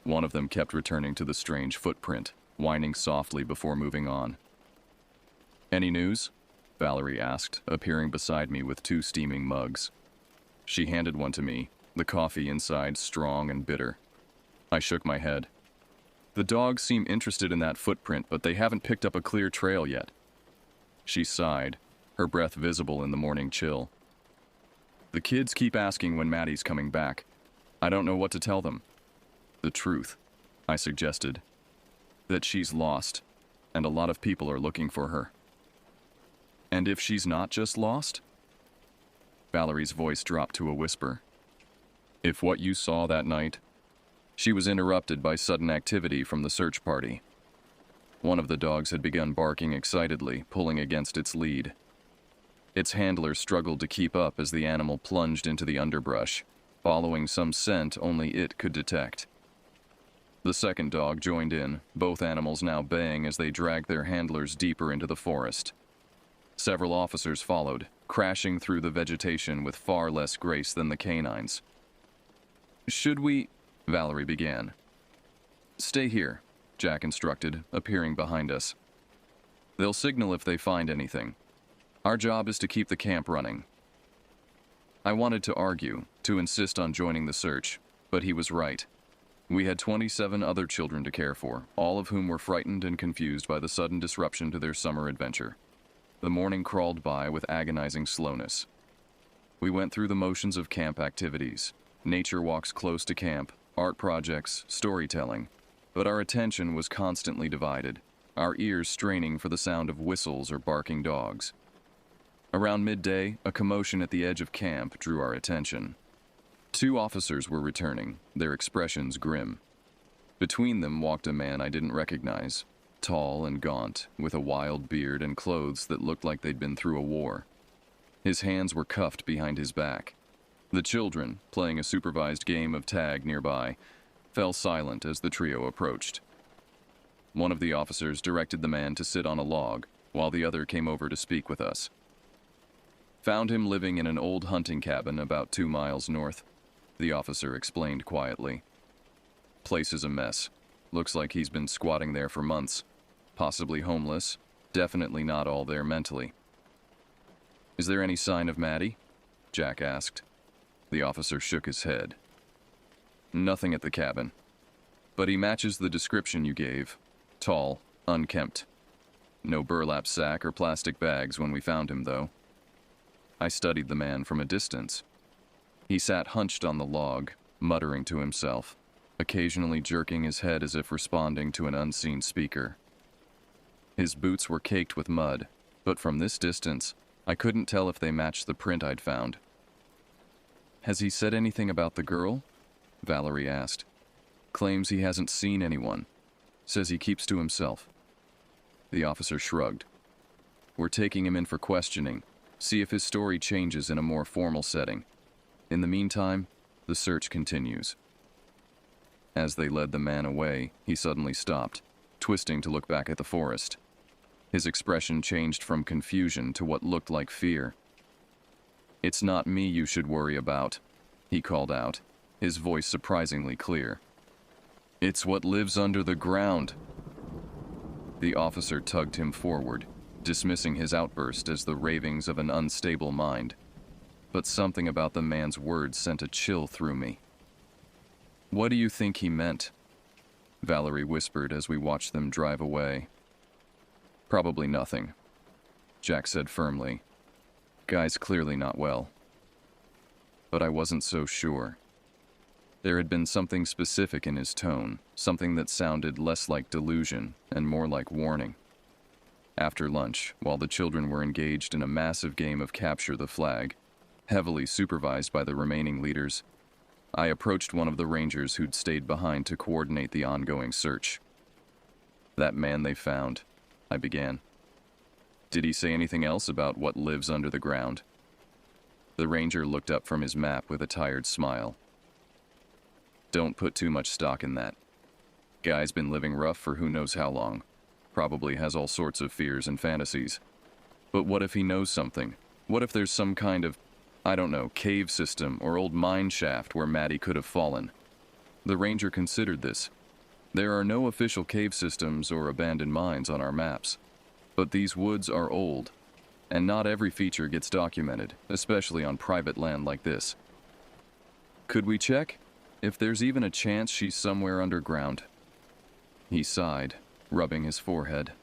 One of them kept returning to the strange footprint, whining softly before moving on. "Any news?" Valerie asked, appearing beside me with 2 steaming mugs. She handed one to me, the coffee inside strong and bitter. I shook my head. "The dogs seem interested in that footprint, but they haven't picked up a clear trail yet." She sighed, her breath visible in the morning chill. "The kids keep asking when Maddie's coming back. I don't know what to tell them." "The truth," I suggested. "That she's lost, and a lot of people are looking for her." "And if she's not just lost?" Valerie's voice dropped to a whisper. "If what you saw that night..." She was interrupted by sudden activity from the search party. One of the dogs had begun barking excitedly, pulling against its lead. Its handler struggled to keep up as the animal plunged into the underbrush, following some scent only it could detect. The second dog joined in, both animals now baying as they dragged their handlers deeper into the forest. Several officers followed, crashing through the vegetation with far less grace than the canines. "Should we?" Valerie began. "Stay here," Jack instructed, appearing behind us. "They'll signal if they find anything. Our job is to keep the camp running." I wanted to argue, to insist on joining the search, but he was right. We had 27 other children to care for, all of whom were frightened and confused by the sudden disruption to their summer adventure. The morning crawled by with agonizing slowness. We went through the motions of camp activities, nature walks close to camp, art projects, storytelling, but our attention was constantly divided, our ears straining for the sound of whistles or barking dogs. Around midday, a commotion at the edge of camp drew our attention. 2 officers were returning, their expressions grim. Between them walked a man I didn't recognize, tall and gaunt, with a wild beard and clothes that looked like they'd been through a war. His hands were cuffed behind his back. The children, playing a supervised game of tag nearby, fell silent as the trio approached. One of the officers directed the man to sit on a log, while the other came over to speak with us. "Found him living in an old hunting cabin about 2 miles north," the officer explained quietly. "Place is a mess. Looks like he's been squatting there for months. Possibly homeless, definitely not all there mentally." "Is there any sign of Maddie?" Jack asked. The officer shook his head. "Nothing at the cabin. But he matches the description you gave. Tall, unkempt. No burlap sack or plastic bags when we found him, though." I studied the man from a distance. He sat hunched on the log, muttering to himself, occasionally jerking his head as if responding to an unseen speaker. His boots were caked with mud, but from this distance, I couldn't tell if they matched the print I'd found. "Has he said anything about the girl?" Valerie asked. "Claims he hasn't seen anyone. Says he keeps to himself." The officer shrugged. "We're taking him in for questioning. See if his story changes in a more formal setting. In the meantime, the search continues." As they led the man away, he suddenly stopped, twisting to look back at the forest. His expression changed from confusion to what looked like fear. "It's not me you should worry about," he called out, his voice surprisingly clear. "It's what lives under the ground." The officer tugged him forward, dismissing his outburst as the ravings of an unstable mind. But something about the man's words sent a chill through me. "What do you think he meant?" Valerie whispered as we watched them drive away. "Probably nothing," Jack said firmly. "Guy's clearly not well." But I wasn't so sure. There had been something specific in his tone, something that sounded less like delusion and more like warning. After lunch, while the children were engaged in a massive game of capture the flag, heavily supervised by the remaining leaders, I approached one of the rangers who'd stayed behind to coordinate the ongoing search. "That man they found," I began. "Did he say anything else about what lives under the ground?" The ranger looked up from his map with a tired smile. "Don't put too much stock in that. Guy's been living rough for who knows how long. Probably has all sorts of fears and fantasies. But what if he knows something? What if there's some kind of, I don't know, cave system or old mine shaft where Maddie could have fallen?" The ranger considered this. "There are no official cave systems or abandoned mines on our maps. But these woods are old, and not every feature gets documented, especially on private land like this. Could we check? If there's even a chance she's somewhere underground." He sighed, rubbing his forehead.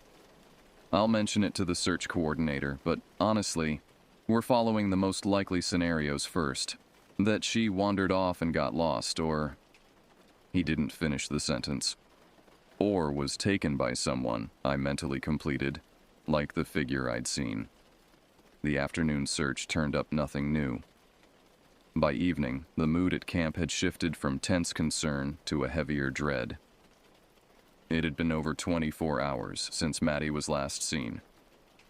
"I'll mention it to the search coordinator, but honestly, we're following the most likely scenarios first. That she wandered off and got lost, or..." He didn't finish the sentence. "Or was taken by someone," I mentally completed, like the figure I'd seen. The afternoon search turned up nothing new. By evening, the mood at camp had shifted from tense concern to a heavier dread. It had been over 24 hours since Maddie was last seen,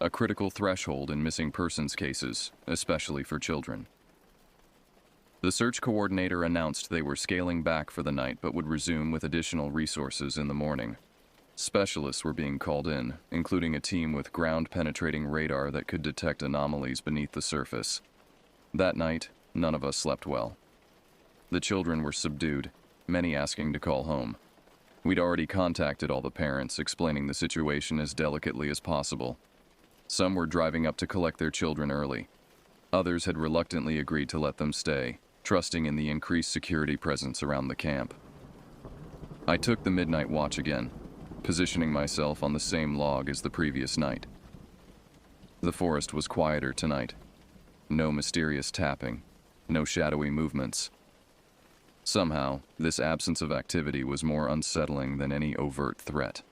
a critical threshold in missing persons cases, especially for children. The search coordinator announced they were scaling back for the night but would resume with additional resources in the morning. Specialists were being called in, including a team with ground-penetrating radar that could detect anomalies beneath the surface. That night, none of us slept well. The children were subdued, many asking to call home. We'd already contacted all the parents, explaining the situation as delicately as possible. Some were driving up to collect their children early. Others had reluctantly agreed to let them stay, trusting in the increased security presence around the camp. I took the midnight watch again, positioning myself on the same log as the previous night. The forest was quieter tonight. No mysterious tapping, no shadowy movements. Somehow, this absence of activity was more unsettling than any overt threat.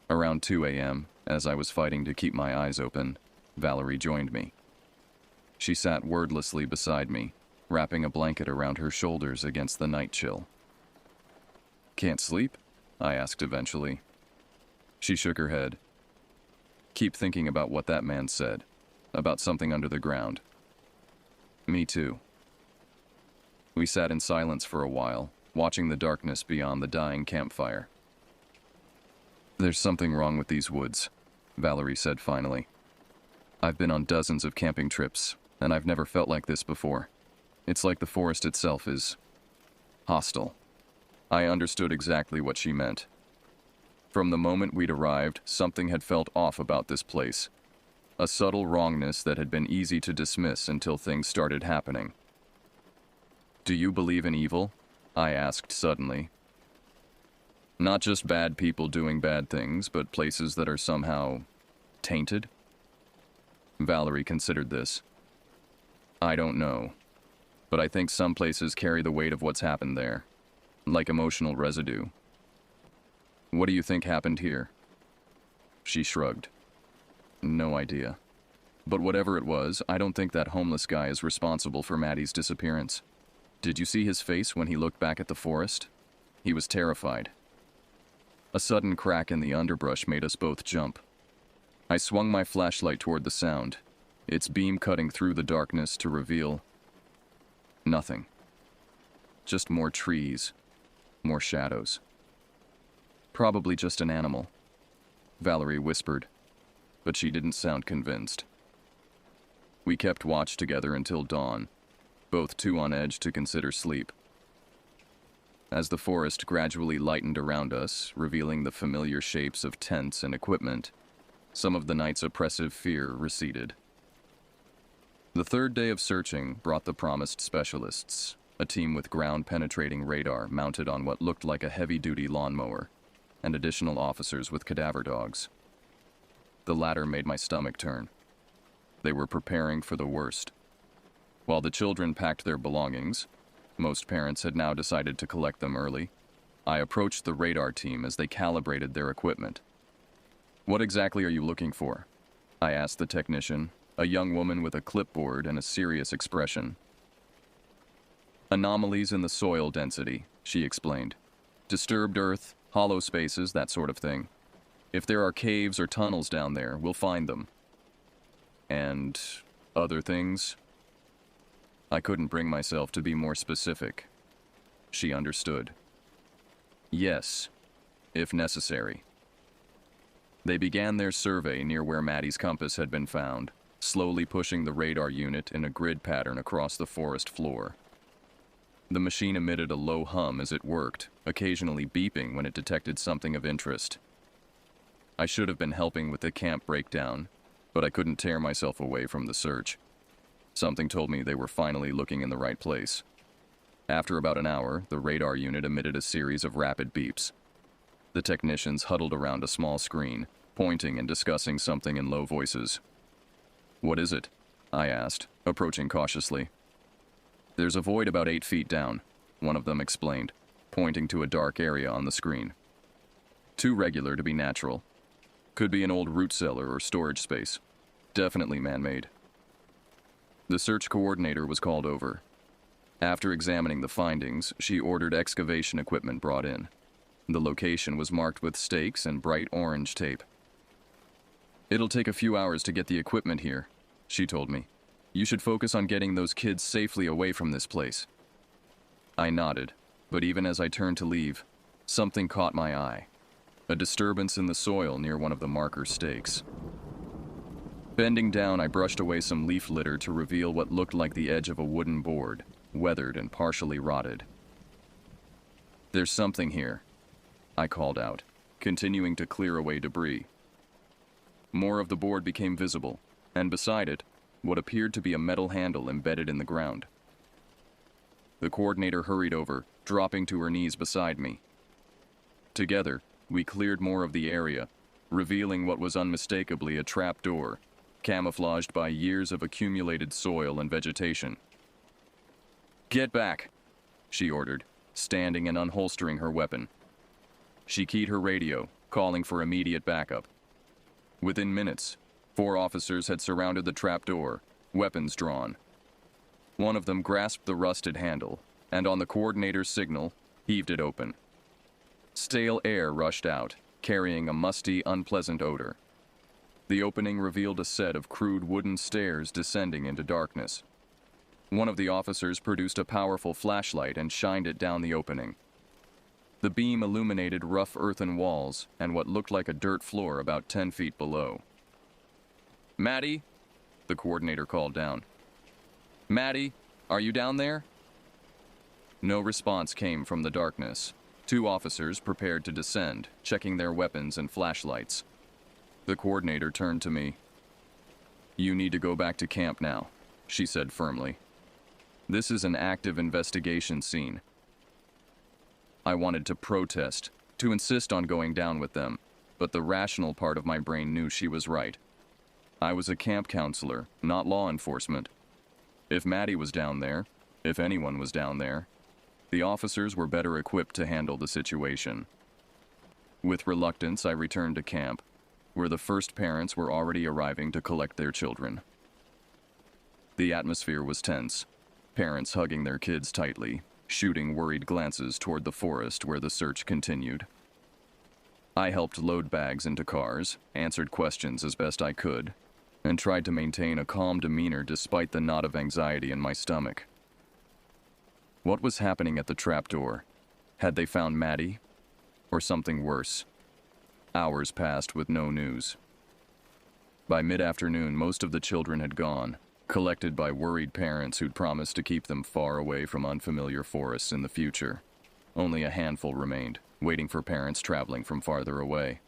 Around 2 a.m., as I was fighting to keep my eyes open, Valerie joined me. She sat wordlessly beside me, wrapping a blanket around her shoulders against the night chill. "Can't sleep?" I asked eventually. She shook her head. "Keep thinking about what that man said, about something under the ground." "Me too." We sat in silence for a while, watching the darkness beyond the dying campfire. "There's something wrong with these woods," Valerie said finally. "I've been on dozens of camping trips, and I've never felt like this before. It's like the forest itself is hostile." I understood exactly what she meant. From the moment we'd arrived, something had felt off about this place. A subtle wrongness that had been easy to dismiss until things started happening. "Do you believe in evil?" I asked suddenly. "Not just bad people doing bad things, but places that are somehow tainted?" Valerie considered this. "I don't know, but I think some places carry the weight of what's happened there, like emotional residue." "What do you think happened here?" She shrugged. "No idea. But whatever it was, I don't think that homeless guy is responsible for Maddie's disappearance. Did you see his face when he looked back at the forest? He was terrified." A sudden crack in the underbrush made us both jump. I swung my flashlight toward the sound, its beam cutting through the darkness to reveal nothing. Just more trees, more shadows. "Probably just an animal," Valerie whispered, but she didn't sound convinced. We kept watch together until dawn, both too on edge to consider sleep. As the forest gradually lightened around us, revealing the familiar shapes of tents and equipment, some of the night's oppressive fear receded. The third day of searching brought the promised specialists, a team with ground-penetrating radar mounted on what looked like a heavy-duty lawnmower, and additional officers with cadaver dogs. The latter made my stomach turn. They were preparing for the worst. While the children packed their belongings, most parents had now decided to collect them early, I approached the radar team as they calibrated their equipment. "What exactly are you looking for?" I asked the technician, a young woman with a clipboard and a serious expression. "Anomalies in the soil density," she explained. "Disturbed earth, hollow spaces, that sort of thing. If there are caves or tunnels down there, we'll find them." "And other things?" I couldn't bring myself to be more specific. She understood. "Yes, if necessary." They began their survey near where Maddie's compass had been found, slowly pushing the radar unit in a grid pattern across the forest floor. The machine emitted a low hum as it worked, occasionally beeping when it detected something of interest. I should have been helping with the camp breakdown, but I couldn't tear myself away from the search. Something told me they were finally looking in the right place. After about an hour, the radar unit emitted a series of rapid beeps. The technicians huddled around a small screen, pointing and discussing something in low voices. "What is it?" I asked, approaching cautiously. "There's a void about 8 feet down," one of them explained, pointing to a dark area on the screen. "Too regular to be natural. Could be an old root cellar or storage space. Definitely man-made." The search coordinator was called over. After examining the findings, she ordered excavation equipment brought in. The location was marked with stakes and bright orange tape. "It'll take a few hours to get the equipment here," she told me. "You should focus on getting those kids safely away from this place." I nodded, but even as I turned to leave, something caught my eye. A disturbance in the soil near one of the marker stakes. Bending down, I brushed away some leaf litter to reveal what looked like the edge of a wooden board, weathered and partially rotted. "There's something here," I called out, continuing to clear away debris. More of the board became visible, and beside it, what appeared to be a metal handle embedded in the ground. The coordinator hurried over, dropping to her knees beside me. Together, we cleared more of the area, revealing what was unmistakably a trap door, camouflaged by years of accumulated soil and vegetation. "Get back," she ordered, standing and unholstering her weapon. She keyed her radio, calling for immediate backup. Within minutes, 4 officers had surrounded the trapdoor, weapons drawn. One of them grasped the rusted handle, and on the coordinator's signal, heaved it open. Stale air rushed out, carrying a musty, unpleasant odor. The opening revealed a set of crude wooden stairs descending into darkness. One of the officers produced a powerful flashlight and shined it down the opening. The beam illuminated rough earthen walls and what looked like a dirt floor about 10 feet below. "Maddie?" the coordinator called down. "Maddie, are you down there?" No response came from the darkness. 2 officers prepared to descend, checking their weapons and flashlights. The coordinator turned to me. "You need to go back to camp now," she said firmly. "This is an active investigation scene." I wanted to protest, to insist on going down with them, but the rational part of my brain knew she was right. I was a camp counselor, not law enforcement. If Maddie was down there, if anyone was down there, the officers were better equipped to handle the situation. With reluctance, I returned to camp, where the first parents were already arriving to collect their children. The atmosphere was tense, parents hugging their kids tightly, shooting worried glances toward the forest where the search continued. I helped load bags into cars, answered questions as best I could, and tried to maintain a calm demeanor despite the knot of anxiety in my stomach. What was happening at the trapdoor? Had they found Maddie? Or something worse? Hours passed with no news. By mid-afternoon, most of the children had gone, collected by worried parents who'd promised to keep them far away from unfamiliar forests in the future. Only a handful remained, waiting for parents traveling from farther away.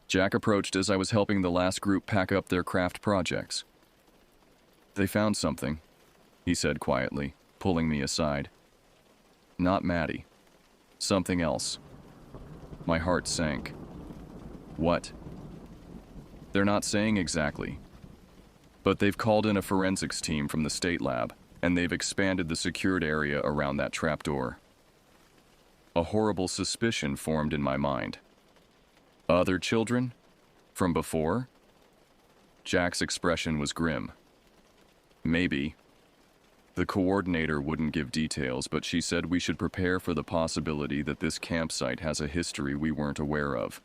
Jack approached as I was helping the last group pack up their craft projects. "They found something," he said quietly, pulling me aside. "Not Maddie. Something else." My heart sank. "What?" "They're not saying exactly. But they've called in a forensics team from the state lab, and they've expanded the secured area around that trapdoor." A horrible suspicion formed in my mind. Other children? From before? Jack's expression was grim. "Maybe." The coordinator wouldn't give details, but she said we should prepare for the possibility that this campsite has a history we weren't aware of.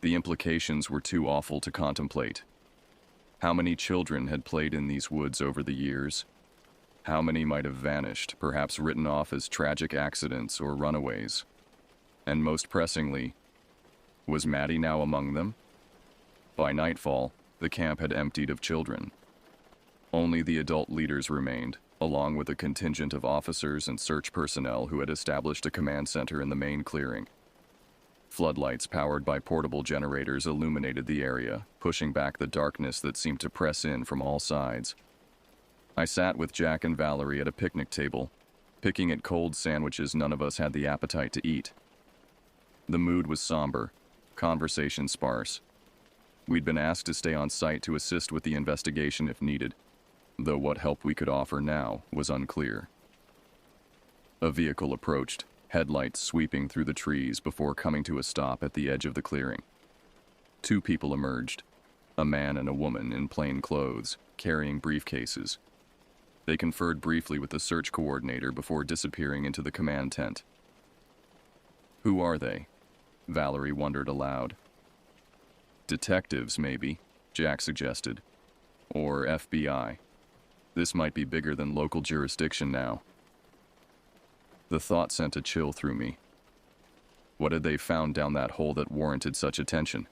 The implications were too awful to contemplate. How many children had played in these woods over the years? How many might have vanished, perhaps written off as tragic accidents or runaways? And most pressingly, was Maddie now among them? By nightfall, the camp had emptied of children. Only the adult leaders remained, along with a contingent of officers and search personnel who had established a command center in the main clearing. Floodlights powered by portable generators illuminated the area, pushing back the darkness that seemed to press in from all sides. I sat with Jack and Valerie at a picnic table, picking at cold sandwiches none of us had the appetite to eat. The mood was somber, conversation sparse. We'd been asked to stay on site to assist with the investigation if needed, though what help we could offer now was unclear. A vehicle approached, headlights sweeping through the trees before coming to a stop at the edge of the clearing. 2 people emerged, a man and a woman in plain clothes, carrying briefcases. They conferred briefly with the search coordinator before disappearing into the command tent. Who are they? Valerie wondered aloud. Detectives, maybe, Jack suggested. Or FBI. This might be bigger than local jurisdiction now. The thought sent a chill through me. What had they found down that hole that warranted such attention?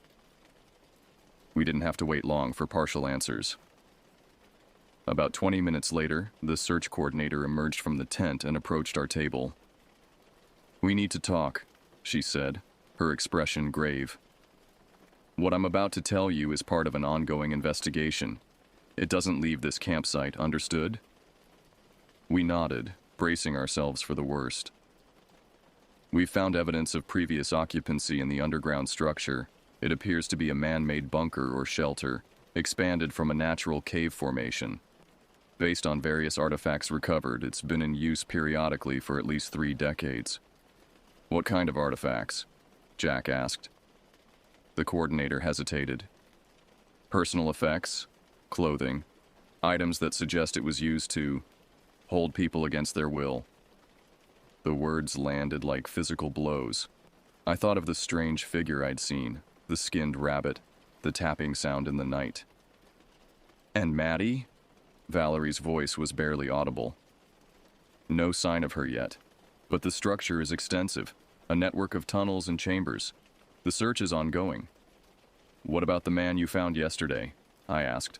We didn't have to wait long for partial answers. About 20 minutes later, the search coordinator emerged from the tent and approached our table. "We need to talk," she said, her expression grave. "What I'm about to tell you is part of an ongoing investigation. It doesn't leave this campsite, understood?" We nodded, bracing ourselves for the worst. "We found evidence of previous occupancy in the underground structure. It appears to be a man-made bunker or shelter, expanded from a natural cave formation. Based on various artifacts recovered, it's been in use periodically for at least 3 decades. "What kind of artifacts?" Jack asked. The coordinator hesitated. "Personal effects, clothing, items that suggest it was used to hold people against their will." The words landed like physical blows. I thought of the strange figure I'd seen, the skinned rabbit, the tapping sound in the night. "And Maddie?" Valerie's voice was barely audible. "No sign of her yet, but the structure is extensive, a network of tunnels and chambers. The search is ongoing." "What about the man you found yesterday?" I asked.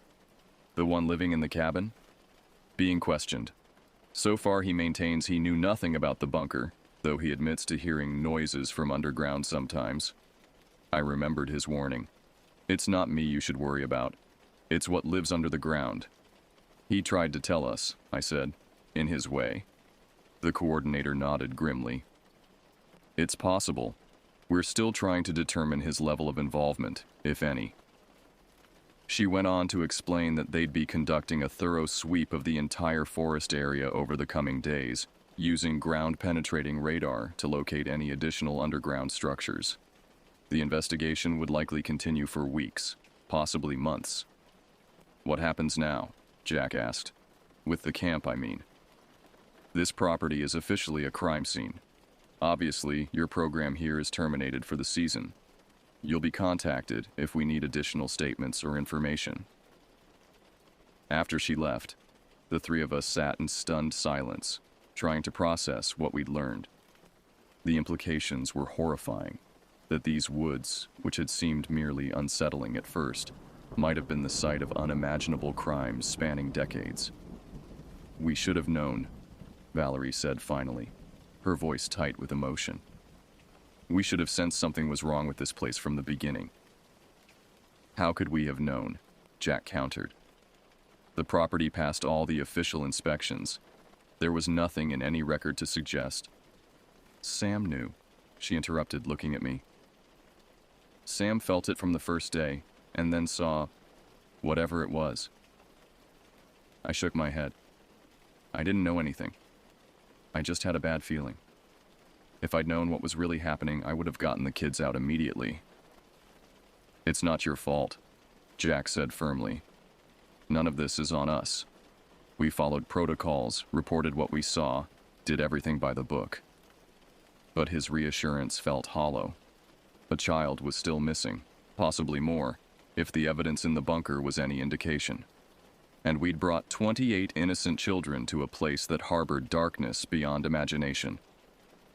"The one living in the cabin?" Being questioned. So far he maintains he knew nothing about the bunker, though he admits to hearing noises from underground sometimes. I remembered his warning. "It's not me you should worry about. It's what lives under the ground." "He tried to tell us," I said, in his way. The coordinator nodded grimly. "It's possible. We're still trying to determine his level of involvement, if any." She went on to explain that they'd be conducting a thorough sweep of the entire forest area over the coming days, using ground-penetrating radar to locate any additional underground structures. The investigation would likely continue for weeks, possibly months. "What happens now?" Jack asked. "With the camp, I mean." "This property is officially a crime scene. Obviously, your program here is terminated for the season. You'll be contacted if we need additional statements or information." After she left, the 3 of us sat in stunned silence, trying to process what we'd learned. The implications were horrifying, that these woods, which had seemed merely unsettling at first, might have been the site of unimaginable crimes spanning decades. "We should have known," Valerie said finally, her voice tight with emotion. "We should have sensed something was wrong with this place from the beginning." "How could we have known?" Jack countered. "The property passed all the official inspections. There was nothing in any record to suggest." "Sam knew," she interrupted, looking at me. "Sam felt it from the first day, and then saw whatever it was." I shook my head. I didn't know anything. I just had a bad feeling. If I'd known what was really happening, I would have gotten the kids out immediately. "It's not your fault," Jack said firmly. "None of this is on us. We followed protocols, reported what we saw, did everything by the book." But his reassurance felt hollow. A child was still missing, possibly more, if the evidence in the bunker was any indication. And we'd brought 28 innocent children to a place that harbored darkness beyond imagination.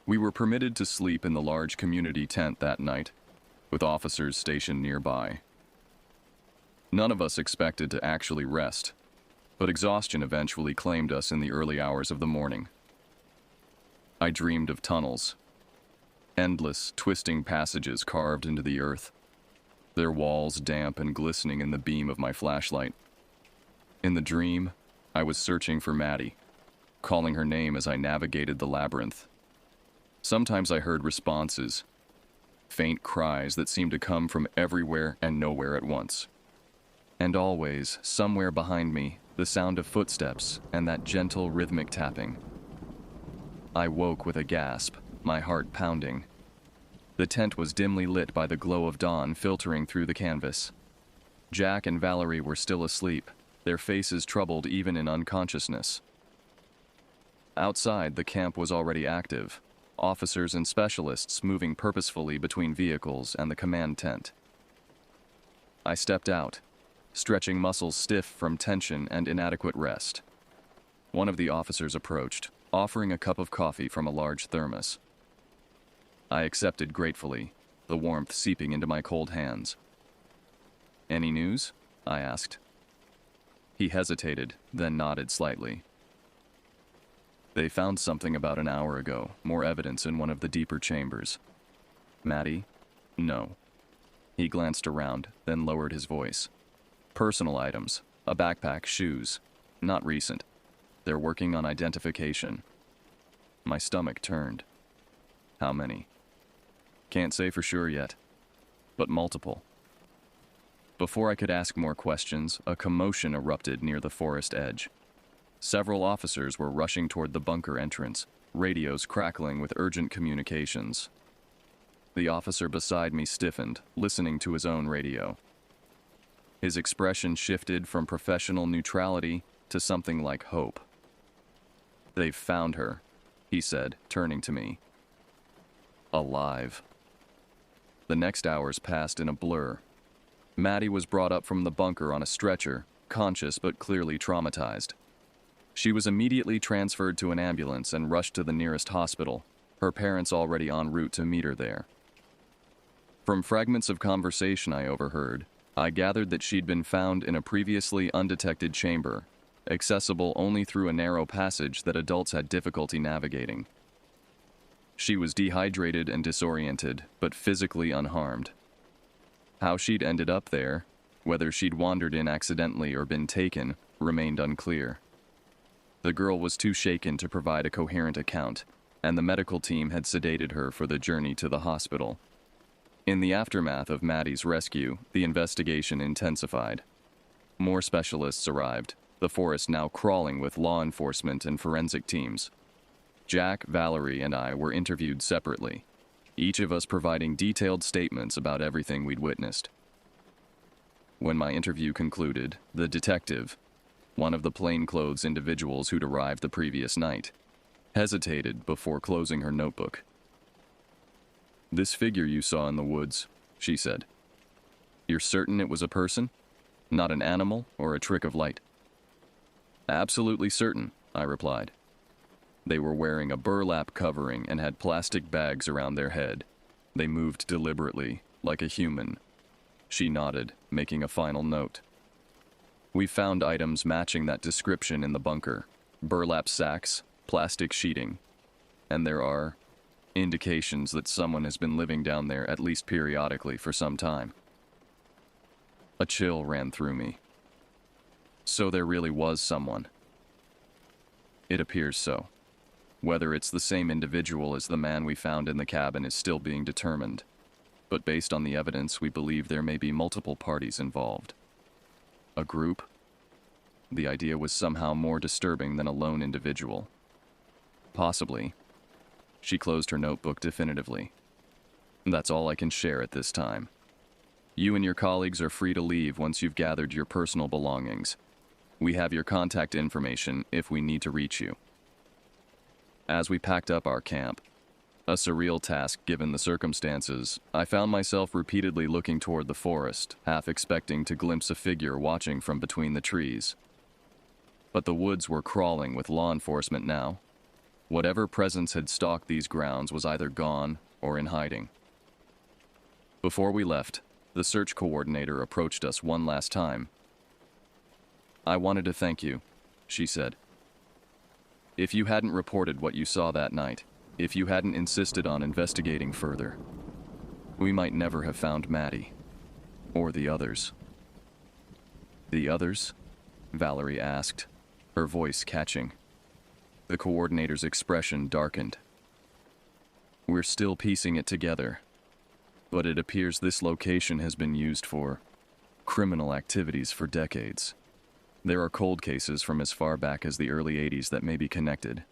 We were permitted to sleep in the large community tent that night, with officers stationed nearby. None of us expected to actually rest, but exhaustion eventually claimed us in the early hours of the morning. I dreamed of tunnels, endless, twisting passages carved into the earth, their walls damp and glistening in the beam of my flashlight. In the dream, I was searching for Maddie, calling her name as I navigated the labyrinth. Sometimes I heard responses, faint cries that seemed to come from everywhere and nowhere at once. And always, somewhere behind me, the sound of footsteps and that gentle rhythmic tapping. I woke with a gasp, my heart pounding. The tent was dimly lit by the glow of dawn filtering through the canvas. Jack and Valerie were still asleep, their faces troubled even in unconsciousness. Outside, the camp was already active, officers and specialists moving purposefully between vehicles and the command tent. I stepped out, stretching muscles stiff from tension and inadequate rest. One of the officers approached, offering a cup of coffee from a large thermos. I accepted gratefully, the warmth seeping into my cold hands. "Any news?" I asked. He hesitated, then nodded slightly. "They found something about an hour ago, more evidence in one of the deeper chambers." "Maddie?" "No." He glanced around, then lowered his voice. "Personal items, a backpack, shoes. Not recent. They're working on identification." My stomach turned. "How many?" "Can't say for sure yet, but multiple." Before I could ask more questions, a commotion erupted near the forest edge. Several officers were rushing toward the bunker entrance, radios crackling with urgent communications. The officer beside me stiffened, listening to his own radio. His expression shifted from professional neutrality to something like hope. "They've found her," he said, turning to me. "Alive." The next hours passed in a blur. Maddie was brought up from the bunker on a stretcher, conscious but clearly traumatized. She was immediately transferred to an ambulance and rushed to the nearest hospital, her parents already en route to meet her there. From fragments of conversation I overheard, I gathered that she'd been found in a previously undetected chamber, accessible only through a narrow passage that adults had difficulty navigating. She was dehydrated and disoriented, but physically unharmed. How she'd ended up there, whether she'd wandered in accidentally or been taken, remained unclear. The girl was too shaken to provide a coherent account, and the medical team had sedated her for the journey to the hospital. In the aftermath of Maddie's rescue, the investigation intensified. More specialists arrived, the forest now crawling with law enforcement and forensic teams. Jack, Valerie, and I were interviewed separately, each of us providing detailed statements about everything we'd witnessed. When my interview concluded, the detective, one of the plainclothes individuals who'd arrived the previous night, hesitated before closing her notebook. "This figure you saw in the woods," she said. "You're certain it was a person? Not an animal or a trick of light?" "Absolutely certain," I replied. "They were wearing a burlap covering and had plastic bags around their head. They moved deliberately, like a human." She nodded, making a final note. "We found items matching that description in the bunker. Burlap sacks, plastic sheeting. And there are indications that someone has been living down there at least periodically for some time." A chill ran through me. So there really was someone. "It appears so. Whether it's the same individual as the man we found in the cabin is still being determined. But based on the evidence, we believe there may be multiple parties involved. A group? The idea was somehow more disturbing than a lone individual. Possibly." She closed her notebook definitively. "That's all I can share at this time. You and your colleagues are free to leave once you've gathered your personal belongings. We have your contact information if we need to reach you." As we packed up our camp, a surreal task given the circumstances, I found myself repeatedly looking toward the forest, half expecting to glimpse a figure watching from between the trees. But the woods were crawling with law enforcement now. Whatever presence had stalked these grounds was either gone or in hiding. Before we left, the search coordinator approached us one last time. "I wanted to thank you," she said. "If you hadn't reported what you saw that night, if you hadn't insisted on investigating further, we might never have found Maddie. Or the others." "The others?" Valerie asked, her voice catching. The coordinator's expression darkened. "We're still piecing it together, but it appears this location has been used for criminal activities for decades. There are cold cases from as far back as the early 80s that may be connected."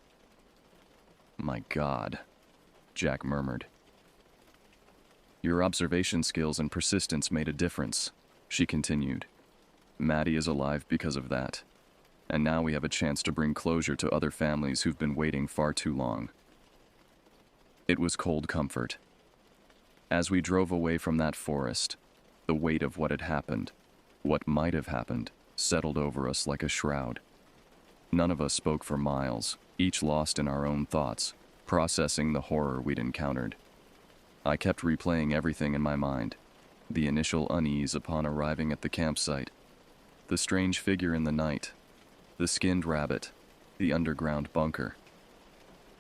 "My God," Jack murmured. "Your observation skills and persistence made a difference," she continued. "Maddie is alive because of that. And now we have a chance to bring closure to other families who've been waiting far too long." It was cold comfort. As we drove away from that forest, the weight of what had happened, what might have happened, settled over us like a shroud. None of us spoke for miles, each lost in our own thoughts, processing the horror we'd encountered. I kept replaying everything in my mind. The initial unease upon arriving at the campsite, the strange figure in the night, the skinned rabbit, the underground bunker.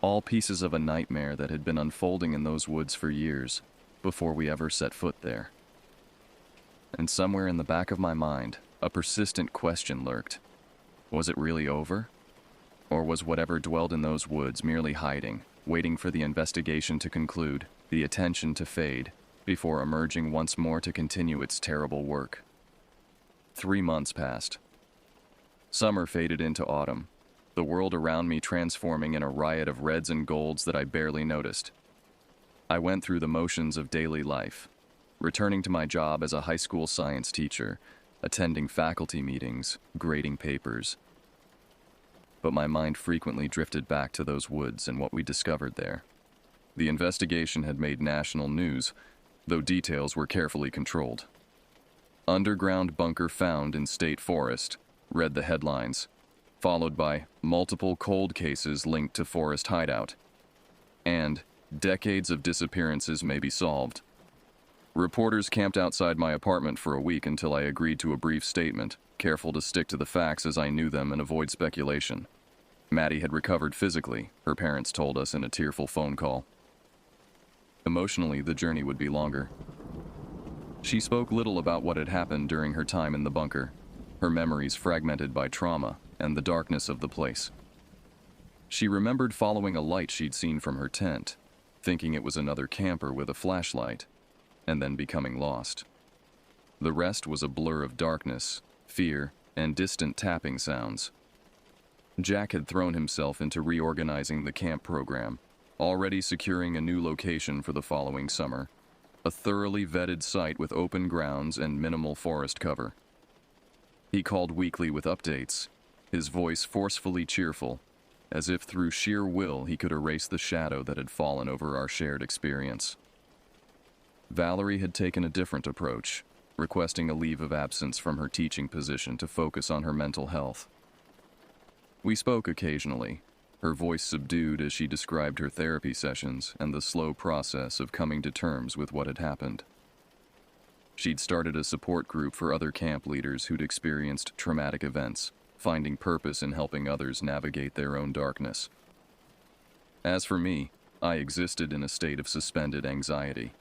All pieces of a nightmare that had been unfolding in those woods for years, before we ever set foot there. And somewhere in the back of my mind, a persistent question lurked. Was it really over? Or was whatever dwelled in those woods merely hiding, waiting for the investigation to conclude, the attention to fade, before emerging once more to continue its terrible work? 3 months passed. Summer faded into autumn, the world around me transforming in a riot of reds and golds that I barely noticed. I went through the motions of daily life, returning to my job as a high school science teacher, attending faculty meetings, grading papers. But my mind frequently drifted back to those woods and what we discovered there. The investigation had made national news, though details were carefully controlled. "Underground bunker found in state forest," read the headlines, followed by "multiple cold cases linked to forest hideout," and "decades of disappearances may be solved." Reporters camped outside my apartment for a week until I agreed to a brief statement, careful to stick to the facts as I knew them and avoid speculation. Maddie had recovered physically, her parents told us in a tearful phone call. Emotionally, the journey would be longer. She spoke little about what had happened during her time in the bunker, her memories fragmented by trauma and the darkness of the place. She remembered following a light she'd seen from her tent, thinking it was another camper with a flashlight, and then becoming lost. The rest was a blur of darkness, fear, and distant tapping sounds. Jack had thrown himself into reorganizing the camp program, already securing a new location for the following summer, a thoroughly vetted site with open grounds and minimal forest cover. He called weekly with updates, his voice forcefully cheerful, as if through sheer will he could erase the shadow that had fallen over our shared experience. Valerie had taken a different approach, requesting a leave of absence from her teaching position to focus on her mental health. We spoke occasionally, her voice subdued as she described her therapy sessions and the slow process of coming to terms with what had happened. She'd started a support group for other camp leaders who'd experienced traumatic events, finding purpose in helping others navigate their own darkness. As for me, I existed in a state of suspended anxiety.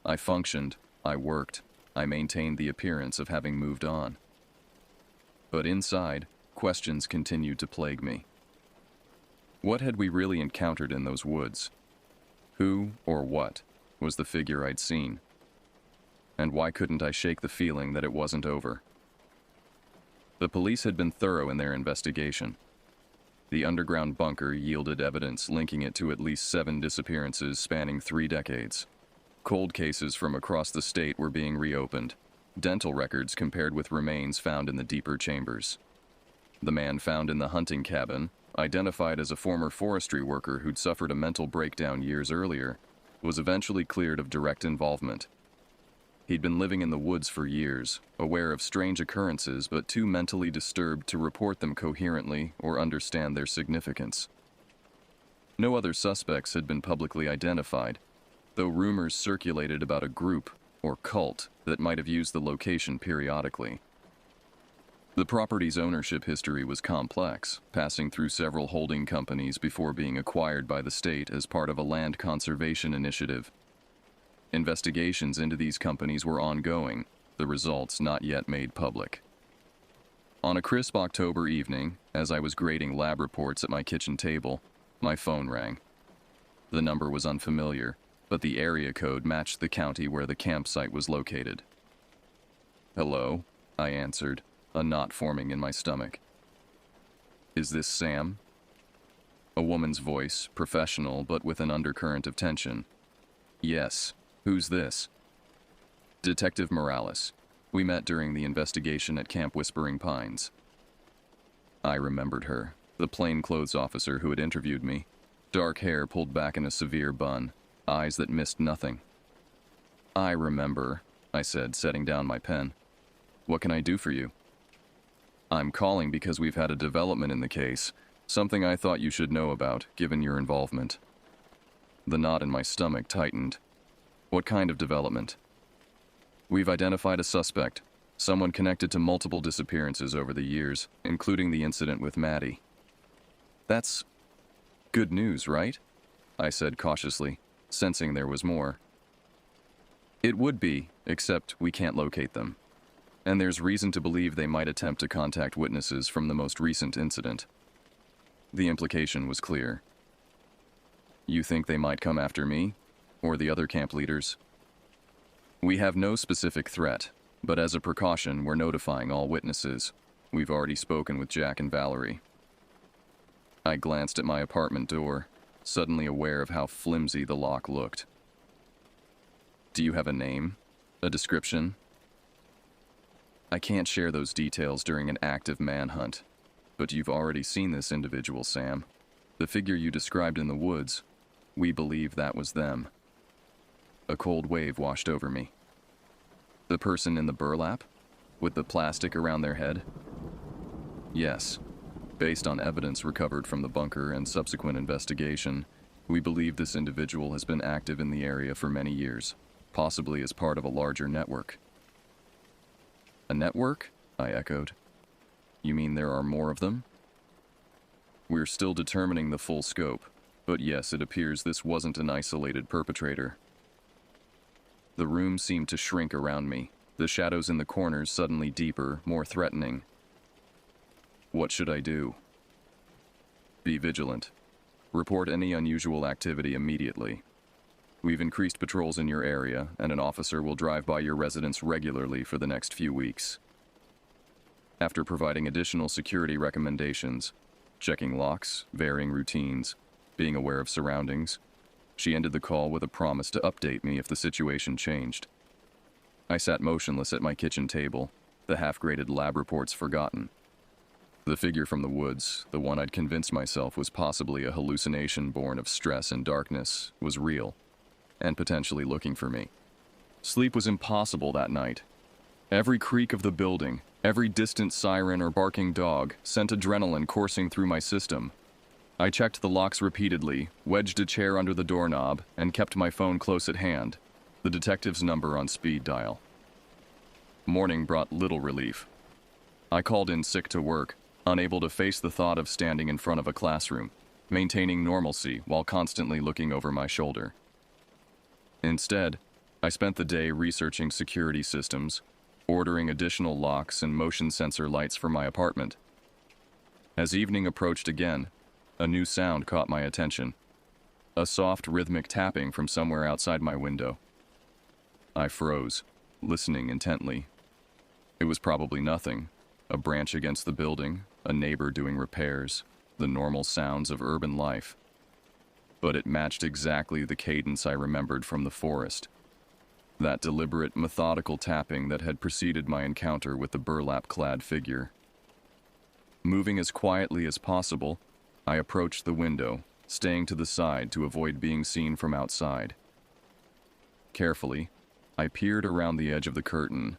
I functioned, I worked, I maintained the appearance of having moved on. But inside, questions continued to plague me. What had we really encountered in those woods? Who, or what, was the figure I'd seen? And why couldn't I shake the feeling that it wasn't over? The police had been thorough in their investigation. The underground bunker yielded evidence linking it to at least 7 disappearances spanning 3 decades. Cold cases from across the state were being reopened, dental records compared with remains found in the deeper chambers. The man found in the hunting cabin, identified as a former forestry worker who'd suffered a mental breakdown years earlier, was eventually cleared of direct involvement. He'd been living in the woods for years, aware of strange occurrences but too mentally disturbed to report them coherently or understand their significance. No other suspects had been publicly identified, though rumors circulated about a group, or cult, that might have used the location periodically. The property's ownership history was complex, passing through several holding companies before being acquired by the state as part of a land conservation initiative. Investigations into these companies were ongoing, the results not yet made public. On a crisp October evening, as I was grading lab reports at my kitchen table, my phone rang. The number was unfamiliar, but the area code matched the county where the campsite was located. "Hello," I answered, a knot forming in my stomach. "Is this Sam?" A woman's voice, professional but with an undercurrent of tension. "Yes. Who's this?" "Detective Morales. We met during the investigation at Camp Whispering Pines." I remembered her, the plainclothes officer who had interviewed me. Dark hair pulled back in a severe bun, eyes that missed nothing. I remember, I said, setting down my pen. What can I do for you? I'm calling because we've had a development in the case, something I thought you should know about, given your involvement. The knot in my stomach tightened. What kind of development? We've identified a suspect, someone connected to multiple disappearances over the years, including the incident with Maddie. That's good news, right? I said cautiously, sensing there was more. It would be, except we can't locate them. And there's reason to believe they might attempt to contact witnesses from the most recent incident. The implication was clear. You think they might come after me? Or the other camp leaders? We have no specific threat, but as a precaution, we're notifying all witnesses. We've already spoken with Jack and Valerie. I glanced at my apartment door, suddenly aware of how flimsy the lock looked. Do you have a name? A description? I can't share those details during an active manhunt, but you've already seen this individual, Sam. The figure you described in the woods, we believe that was them. A cold wave washed over me. The person in the burlap? With the plastic around their head? Yes. Based on evidence recovered from the bunker and subsequent investigation, we believe this individual has been active in the area for many years, possibly as part of a larger network. A network? I echoed. You mean there are more of them? We're still determining the full scope, but yes, it appears this wasn't an isolated perpetrator. The room seemed to shrink around me, the shadows in the corners suddenly deeper, more threatening. What should I do? Be vigilant. Report any unusual activity immediately. We've increased patrols in your area, and an officer will drive by your residence regularly for the next few weeks. After providing additional security recommendations, checking locks, varying routines, being aware of surroundings, she ended the call with a promise to update me if the situation changed. I sat motionless at my kitchen table, the half-graded lab reports forgotten. The figure from the woods, the one I'd convinced myself was possibly a hallucination born of stress and darkness, was real, and potentially looking for me. Sleep was impossible that night. Every creak of the building, every distant siren or barking dog sent adrenaline coursing through my system. I checked the locks repeatedly, wedged a chair under the doorknob, and kept my phone close at hand, the detective's number on speed dial. Morning brought little relief. I called in sick to work, unable to face the thought of standing in front of a classroom, maintaining normalcy while constantly looking over my shoulder. Instead, I spent the day researching security systems, ordering additional locks and motion sensor lights for my apartment. As evening approached again, a new sound caught my attention. A soft, rhythmic tapping from somewhere outside my window. I froze, listening intently. It was probably nothing. A branch against the building, a neighbor doing repairs, the normal sounds of urban life. But it matched exactly the cadence I remembered from the forest. That deliberate, methodical tapping that had preceded my encounter with the burlap-clad figure. Moving as quietly as possible, I approached the window, staying to the side to avoid being seen from outside. Carefully, I peered around the edge of the curtain.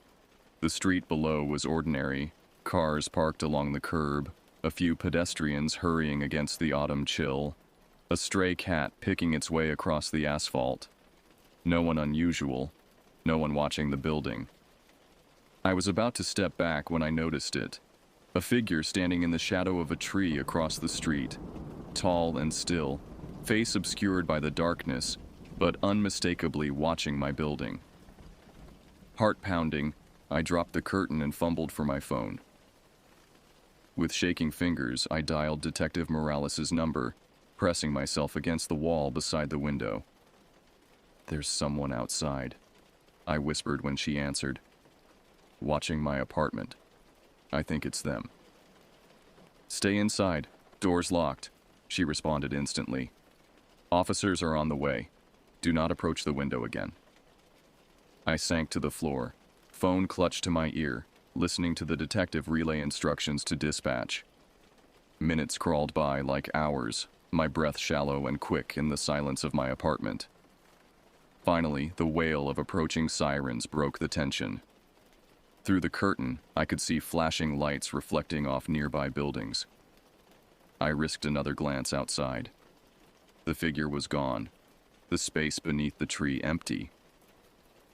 The street below was ordinary, cars parked along the curb, a few pedestrians hurrying against the autumn chill, a stray cat picking its way across the asphalt. No one unusual, no one watching the building. I was about to step back when I noticed it. A figure standing in the shadow of a tree across the street, tall and still, face obscured by the darkness, but unmistakably watching my building. Heart pounding, I dropped the curtain and fumbled for my phone. With shaking fingers, I dialed Detective Morales' number, pressing myself against the wall beside the window. "There's someone outside," I whispered when she answered. "Watching my apartment. I think it's them." "Stay inside. Door's locked," she responded instantly. "Officers are on the way. Do not approach the window again." I sank to the floor, phone clutched to my ear, listening to the detective relay instructions to dispatch. Minutes crawled by like hours, my breath shallow and quick in the silence of my apartment. Finally, the wail of approaching sirens broke the tension. Through the curtain, I could see flashing lights reflecting off nearby buildings. I risked another glance outside. The figure was gone, the space beneath the tree empty.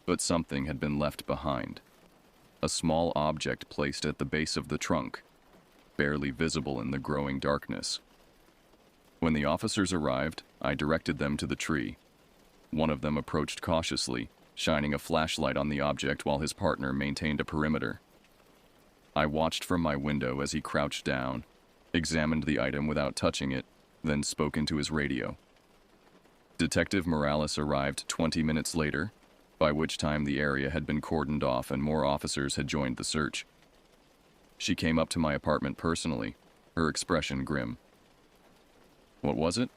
But something had been left behind. A small object placed at the base of the trunk, barely visible in the growing darkness. When the officers arrived, I directed them to the tree. One of them approached cautiously, shining a flashlight on the object while his partner maintained a perimeter. I watched from my window as he crouched down, examined the item without touching it, then spoke into his radio. Detective Morales arrived 20 minutes later, by which time the area had been cordoned off and more officers had joined the search. She came up to my apartment personally, her expression grim. "What was it?"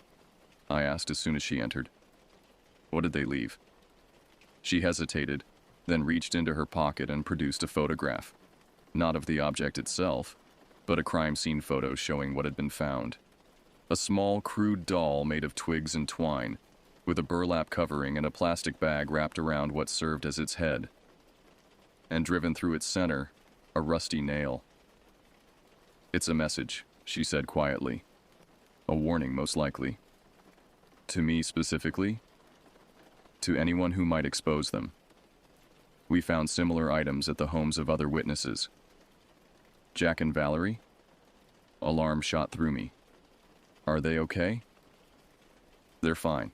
I asked as soon as she entered. "What did they leave?" She hesitated, then reached into her pocket and produced a photograph. Not of the object itself, but a crime scene photo showing what had been found. A small, crude doll made of twigs and twine, with a burlap covering and a plastic bag wrapped around what served as its head. And driven through its center, a rusty nail. "It's a message," she said quietly. "A warning, most likely." "To me specifically?" "To anyone who might expose them. We found similar items at the homes of other witnesses." "Jack and Valerie?" Alarm shot through me. "Are they okay?" "They're fine.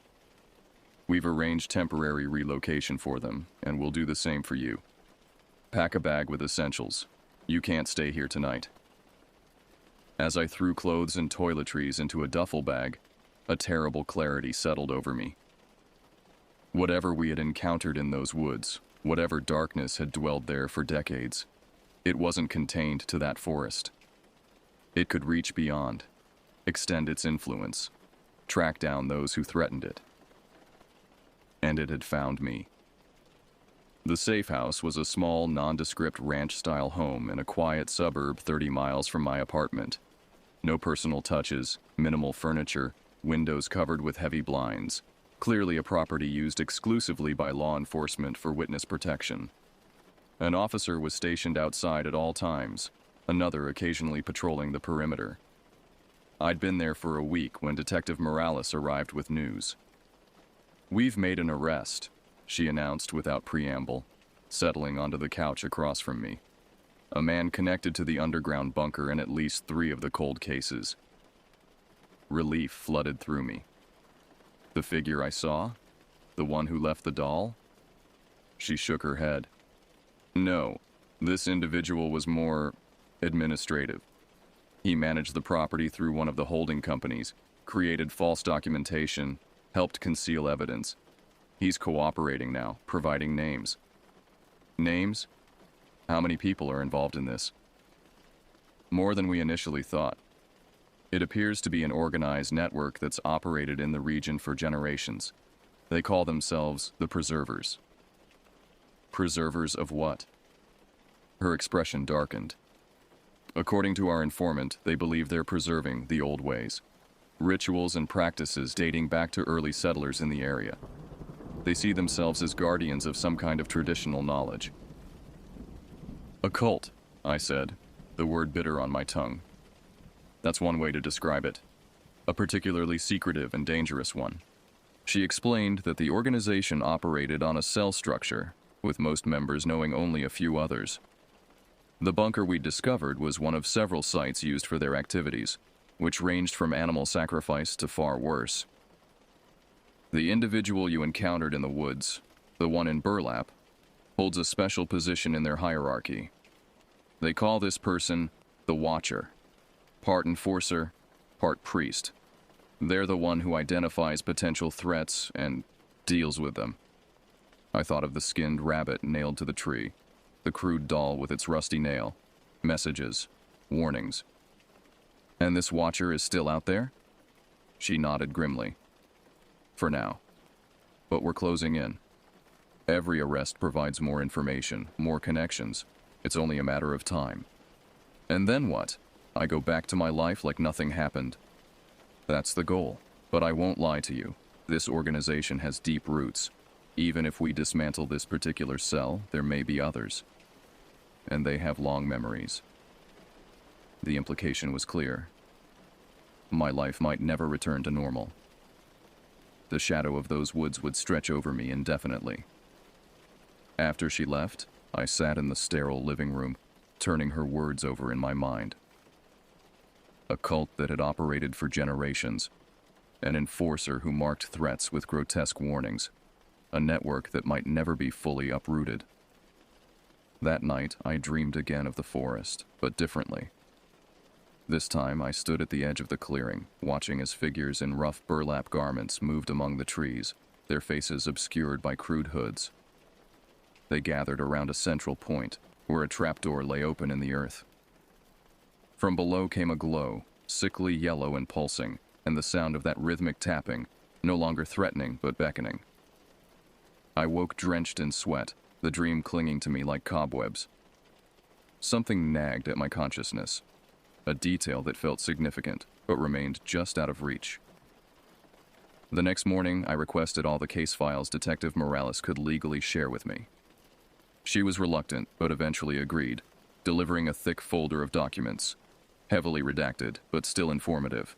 We've arranged temporary relocation for them, and we'll do the same for you. Pack a bag with essentials. You can't stay here tonight." As I threw clothes and toiletries into a duffel bag, a terrible clarity settled over me. Whatever we had encountered in those woods, whatever darkness had dwelled there for decades, it wasn't contained to that forest. It could reach beyond, extend its influence, track down those who threatened it. And it had found me. The safe house was a small, nondescript ranch-style home in a quiet suburb 30 miles from my apartment. No personal touches, minimal furniture, windows covered with heavy blinds. Clearly a property used exclusively by law enforcement for witness protection. An officer was stationed outside at all times, another occasionally patrolling the perimeter. I'd been there for a week when Detective Morales arrived with news. "We've made an arrest," she announced without preamble, settling onto the couch across from me. "A man connected to the underground bunker in at least 3 of the cold cases." Relief flooded through me. The figure I saw? The one who left the doll? She shook her head. "No, this individual was more administrative. He managed the property through one of the holding companies, created false documentation, helped conceal evidence. He's cooperating now, providing names." "Names? How many people are involved in this?" "More than we initially thought. It appears to be an organized network that's operated in the region for generations. They call themselves the Preservers." "Preservers of what?" Her expression darkened. "According to our informant, they believe they're preserving the old ways. Rituals and practices dating back to early settlers in the area. They see themselves as guardians of some kind of traditional knowledge." "A cult," I said, the word bitter on my tongue. "That's one way to describe it. A particularly secretive and dangerous one." She explained that the organization operated on a cell structure, with most members knowing only a few others. The bunker we discovered was one of several sites used for their activities, which ranged from animal sacrifice to far worse. "The individual you encountered in the woods, the one in burlap, holds a special position in their hierarchy. They call this person the Watcher, part enforcer, part priest. They're the one who identifies potential threats and deals with them." I thought of the skinned rabbit nailed to the tree, the crude doll with its rusty nail, messages, warnings. "And this Watcher is still out there?" She nodded grimly. "For now. But we're closing in. Every arrest provides more information, more connections. It's only a matter of time. And then what? I go back to my life like nothing happened." That's the goal. But I won't lie to you. This organization has deep roots. Even if we dismantle this particular cell, there may be others. And they have long memories. The implication was clear. My life might never return to normal. The shadow of those woods would stretch over me indefinitely. After she left, I sat in the sterile living room, turning her words over in my mind. A cult that had operated for generations, an enforcer who marked threats with grotesque warnings, a network that might never be fully uprooted. That night, I dreamed again of the forest, but differently. This time, I stood at the edge of the clearing, watching as figures in rough burlap garments moved among the trees, their faces obscured by crude hoods. They gathered around a central point, where a trapdoor lay open in the earth. From below came a glow, sickly yellow and pulsing, and the sound of that rhythmic tapping, no longer threatening but beckoning. I woke drenched in sweat, the dream clinging to me like cobwebs. Something nagged at my consciousness, a detail that felt significant, but remained just out of reach. The next morning, I requested all the case files Detective Morales could legally share with me. She was reluctant, but eventually agreed, delivering a thick folder of documents, heavily redacted, but still informative.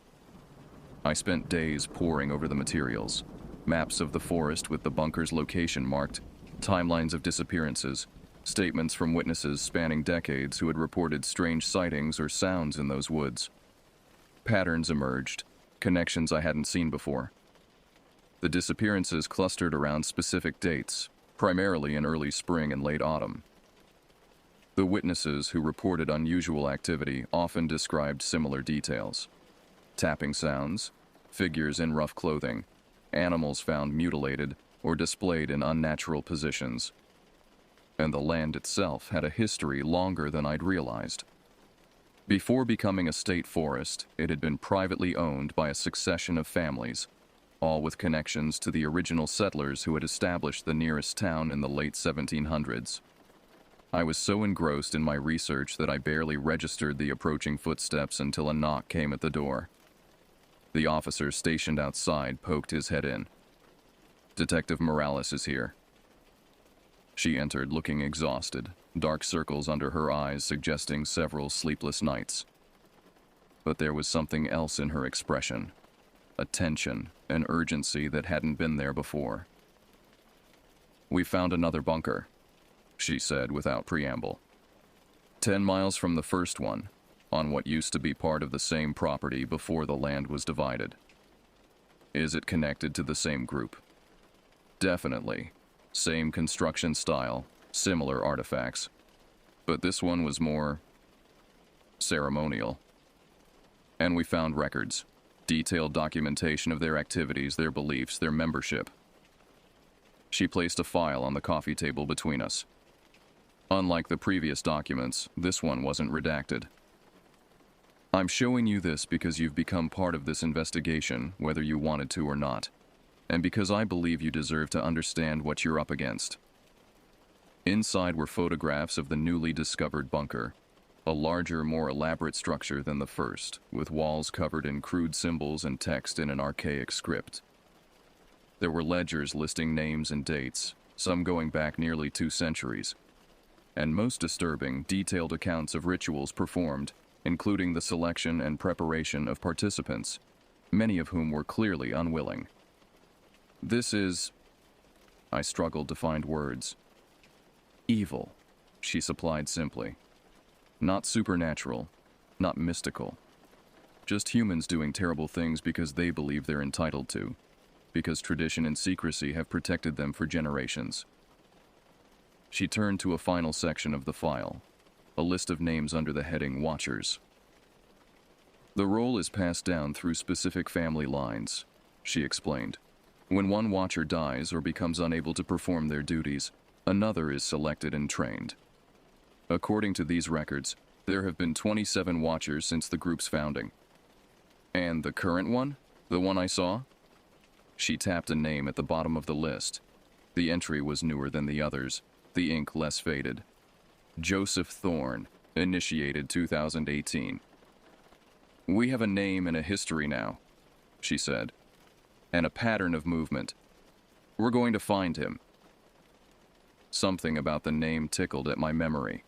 I spent days poring over the materials, maps of the forest with the bunker's location marked, timelines of disappearances, statements from witnesses spanning decades who had reported strange sightings or sounds in those woods. Patterns emerged, connections I hadn't seen before. The disappearances clustered around specific dates, primarily in early spring and late autumn. The witnesses who reported unusual activity often described similar details. Tapping sounds, figures in rough clothing, animals found mutilated or displayed in unnatural positions. And the land itself had a history longer than I'd realized. Before becoming a state forest, it had been privately owned by a succession of families, all with connections to the original settlers who had established the nearest town in the late 1700s. I was so engrossed in my research that I barely registered the approaching footsteps until a knock came at the door. The officer stationed outside poked his head in. "Detective Morales is here." She entered looking exhausted, dark circles under her eyes suggesting several sleepless nights. But there was something else in her expression, a tension, an urgency that hadn't been there before. "We found another bunker," she said without preamble. 10 miles from the first one, on what used to be part of the same property before the land was divided. "Is it connected to the same group?" "Definitely. Same construction style, similar artifacts. But this one was more ceremonial. And we found records, detailed documentation of their activities, their beliefs, their membership." She placed a file on the coffee table between us. Unlike the previous documents, this one wasn't redacted. "I'm showing you this because you've become part of this investigation, whether you wanted to or not, and because I believe you deserve to understand what you're up against." Inside were photographs of the newly discovered bunker, a larger, more elaborate structure than the first, with walls covered in crude symbols and text in an archaic script. There were ledgers listing names and dates, some going back nearly 2 centuries. And most disturbing, detailed accounts of rituals performed, including the selection and preparation of participants, many of whom were clearly unwilling. "This is..." I struggled to find words. "Evil," she supplied simply. "Not supernatural, not mystical. Just humans doing terrible things because they believe they're entitled to, because tradition and secrecy have protected them for generations." She turned to a final section of the file, a list of names under the heading Watchers. "The role is passed down through specific family lines," she explained. "When one watcher dies or becomes unable to perform their duties, another is selected and trained. According to these records, there have been 27 watchers since the group's founding." "And the current one? The one I saw?" She tapped a name at the bottom of the list. The entry was newer than the others, the ink less faded. "Joseph Thorne, initiated 2018. "We have a name and a history now," she said, and a pattern of movement. We're going to find him. Something about the name tickled at my memory.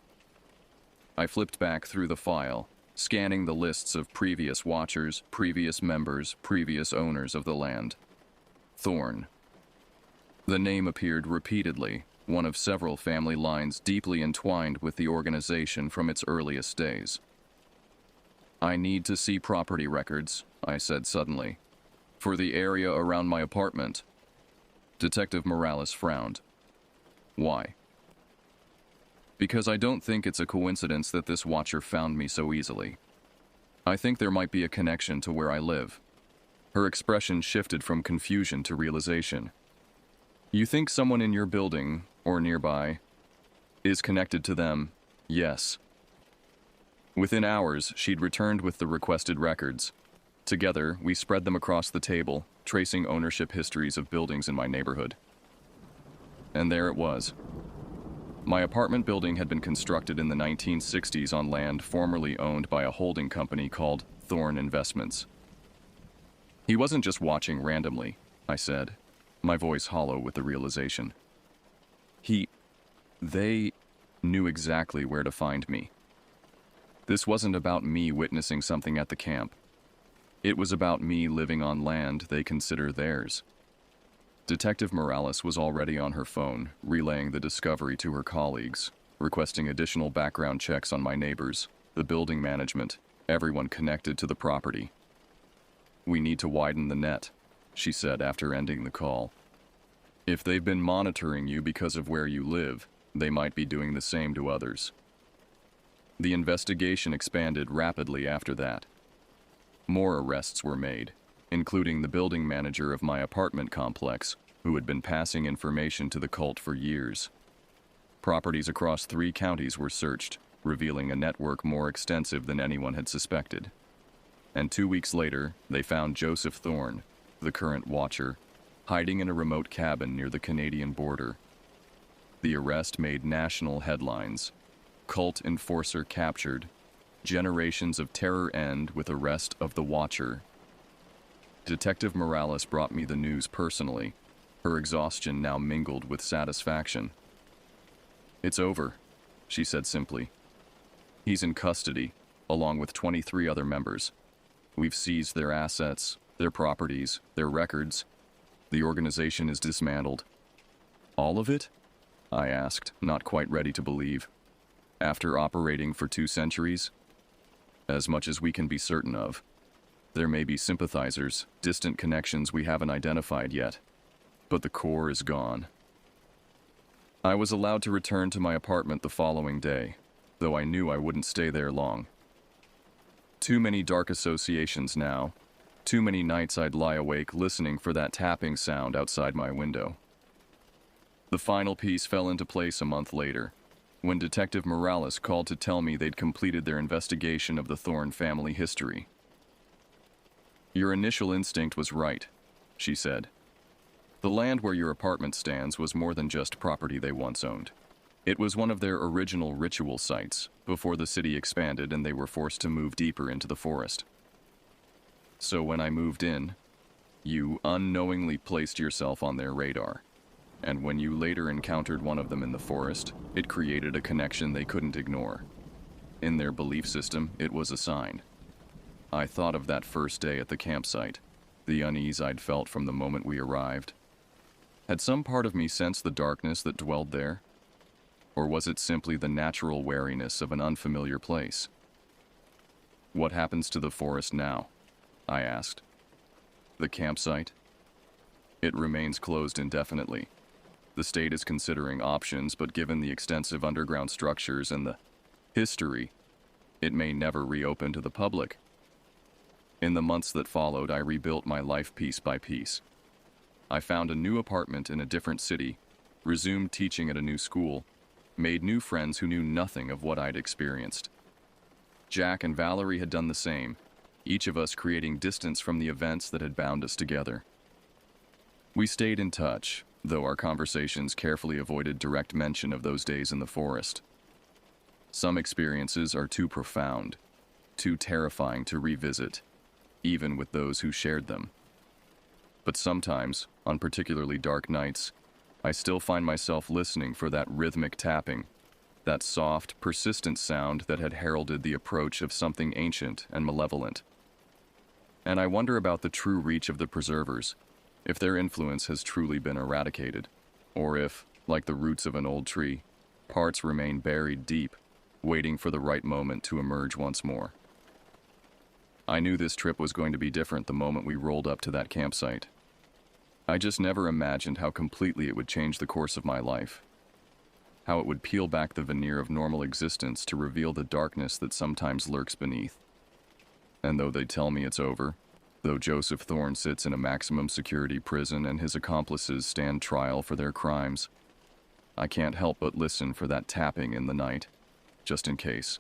I flipped back through the file, scanning the lists of previous watchers, previous members, previous owners of the land. Thorn. The name appeared repeatedly, one of several family lines deeply entwined with the organization from its earliest days. I need to see property records, I said suddenly, for the area around my apartment. Detective Morales frowned. Why? Because I don't think it's a coincidence that this watcher found me so easily. I think there might be a connection to where I live. Her expression shifted from confusion to realization. You think someone in your building, or nearby, is connected to them? Yes. Within hours, she'd returned with the requested records. Together, we spread them across the table, tracing ownership histories of buildings in my neighborhood. And there it was. My apartment building had been constructed in the 1960s on land formerly owned by a holding company called Thorn Investments. He wasn't just watching randomly, I said, my voice hollow with the realization. They knew exactly where to find me. This wasn't about me witnessing something at the camp. It was about me living on land they consider theirs. Detective Morales was already on her phone, relaying the discovery to her colleagues, requesting additional background checks on my neighbors, the building management, everyone connected to the property. We need to widen the net, she said after ending the call. If they've been monitoring you because of where you live, they might be doing the same to others. The investigation expanded rapidly after that. More arrests were made, including the building manager of my apartment complex, who had been passing information to the cult for years. Properties across 3 counties were searched, revealing a network more extensive than anyone had suspected. And 2 weeks later, they found Joseph Thorn, the current watcher, hiding in a remote cabin near the Canadian border. The arrest made national headlines. Cult enforcer captured. Generations of terror end with arrest of the watcher. Detective Morales brought me the news personally, her exhaustion now mingled with satisfaction. It's over, she said simply. He's in custody, along with 23 other members. We've seized their assets, their properties, their records. The organization is dismantled. All of it? I asked, not quite ready to believe. After operating for 2 centuries? As much as we can be certain of. There may be sympathizers, distant connections we haven't identified yet, but the core is gone. I was allowed to return to my apartment the following day, though I knew I wouldn't stay there long. Too many dark associations now. Too many nights I'd lie awake listening for that tapping sound outside my window. The final piece fell into place a month later, when Detective Morales called to tell me they'd completed their investigation of the Thorn family history. Your initial instinct was right, she said. The land where your apartment stands was more than just property they once owned. It was one of their original ritual sites, before the city expanded and they were forced to move deeper into the forest. So when I moved in, you unknowingly placed yourself on their radar. And when you later encountered one of them in the forest, it created a connection they couldn't ignore. In their belief system, it was a sign. I thought of that first day at the campsite, the unease I'd felt from the moment we arrived. Had some part of me sensed the darkness that dwelled there? Or was it simply the natural wariness of an unfamiliar place? What happens to the forest now? I asked. The campsite? It remains closed indefinitely. The state is considering options, but given the extensive underground structures and the history, it may never reopen to the public. In the months that followed, I rebuilt my life piece by piece. I found a new apartment in a different city, resumed teaching at a new school, made new friends who knew nothing of what I'd experienced. Jack and Valerie had done the same, each of us creating distance from the events that had bound us together. We stayed in touch, though our conversations carefully avoided direct mention of those days in the forest. Some experiences are too profound, too terrifying to revisit, even with those who shared them. But sometimes, on particularly dark nights, I still find myself listening for that rhythmic tapping, that soft, persistent sound that had heralded the approach of something ancient and malevolent. And I wonder about the true reach of the preservers, if their influence has truly been eradicated, or if, like the roots of an old tree, parts remain buried deep, waiting for the right moment to emerge once more. I knew this trip was going to be different the moment we rolled up to that campsite. I just never imagined how completely it would change the course of my life. How it would peel back the veneer of normal existence to reveal the darkness that sometimes lurks beneath. And though they tell me it's over, though Joseph Thorne sits in a maximum security prison and his accomplices stand trial for their crimes, I can't help but listen for that tapping in the night, just in case.